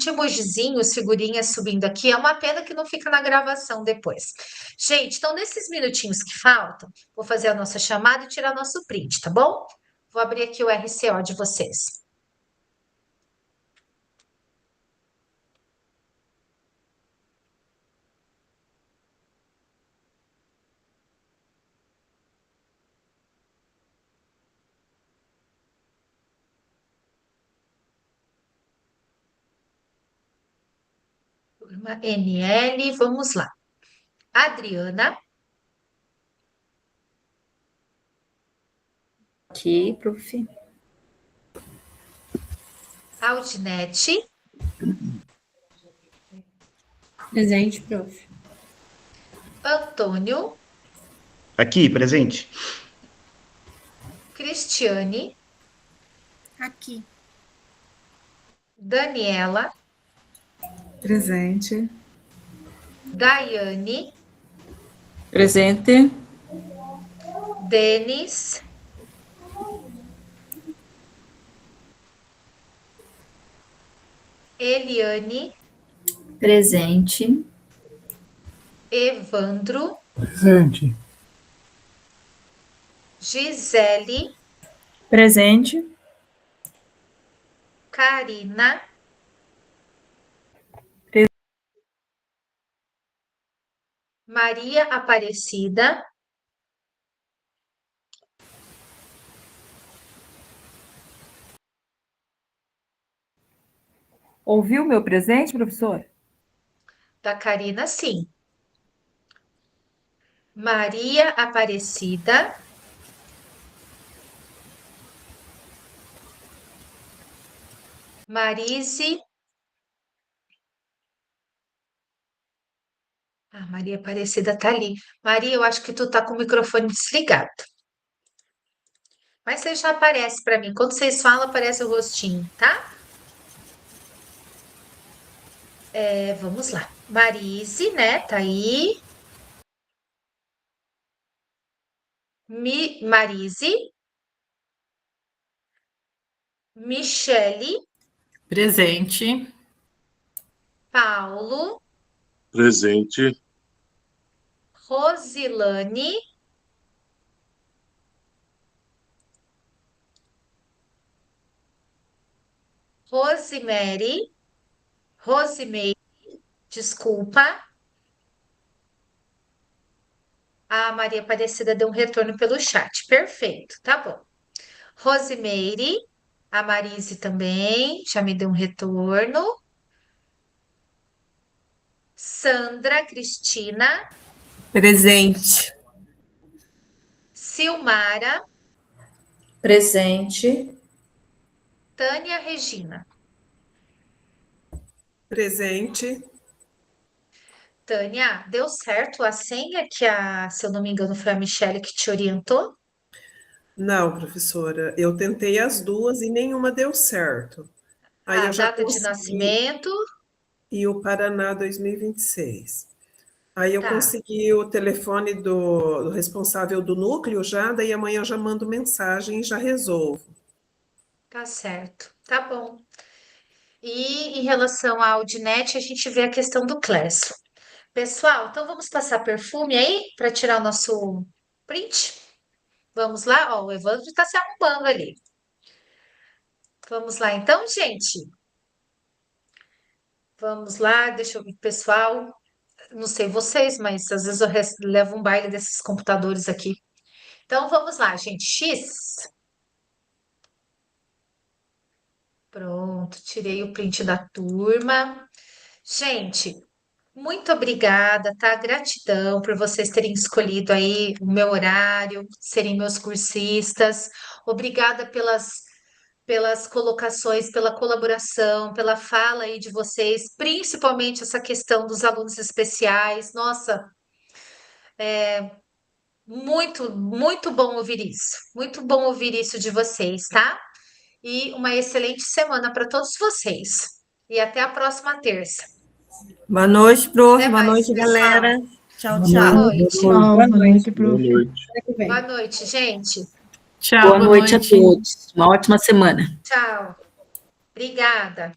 emojizinhos, figurinhas subindo aqui. É uma pena que não fica na gravação depois. Gente, então nesses minutinhos que faltam, vou fazer a nossa chamada e tirar nosso print, tá bom? Vou abrir aqui o RCO de vocês. Turma NL, vamos lá. Adriana.
Aqui, prof.
Aldinete.
Presente, prof.
Antônio.
Aqui, presente.
Cristiane.
Aqui.
Daniela.
Presente.
Daiane.
Presente.
Denis. Eliane,
Presente.
Evandro,
Presente.
Gisele,
Presente.
Karina, Maria Aparecida,
Ouviu meu presente, professor?
da Karina, sim. Maria Aparecida, Marise. Ah, Maria Aparecida tá ali. Maria, eu acho que tu tá com o microfone desligado. Mas você já aparece para mim. Quando vocês falam, aparece o rostinho, tá? Vamos lá. Marise, né? Tá aí. Marise. Michele.
Presente.
Paulo.
Presente.
Rosilane. Rosemary. Desculpa. A Maria Aparecida deu um retorno pelo chat. Perfeito, tá bom. Rosemary, a Marise também já me deu um retorno. Sandra Cristina,
Presente.
Silmara,
Presente.
Tânia Regina.
Presente.
Tânia, deu certo a senha se eu não me engano, foi a Michele que te orientou?
Não, professora, eu tentei as duas e nenhuma deu certo. Aí
A
eu já
data de
consegui.
nascimento?
E o Paraná 2026. Aí eu
Tá.
consegui o telefone do responsável do núcleo já, daí amanhã eu já mando mensagem e já resolvo.
Tá certo, tá bom. E em relação à Audinete, a gente vê a questão do Clécio. Pessoal, então vamos passar perfume aí para tirar o nosso print? Vamos lá? Ó, o Evandro está se arrumando ali. Vamos lá então, gente? Vamos lá, deixa eu ver, pessoal. Não sei vocês, mas às vezes eu levo um baile desses computadores aqui. Então vamos lá, gente. X. Pronto, tirei o print da turma. Gente, muito obrigada, tá? Gratidão por vocês terem escolhido aí o meu horário, serem meus cursistas. Obrigada pelas colocações, pela colaboração, pela fala aí de vocês, principalmente essa questão dos alunos especiais. Nossa, muito, muito bom ouvir isso. Muito bom ouvir isso de vocês, tá? E uma excelente semana para todos vocês. E até a próxima terça.
Boa noite, prof.
Até
Boa
mais,
noite,
pessoal.
galera. Tchau,
Boa
tchau.
noite.
Boa noite, prof.
Boa noite.
Boa noite, gente.
Tchau,
Boa noite a todos. Uma ótima semana.
Tchau. Obrigada.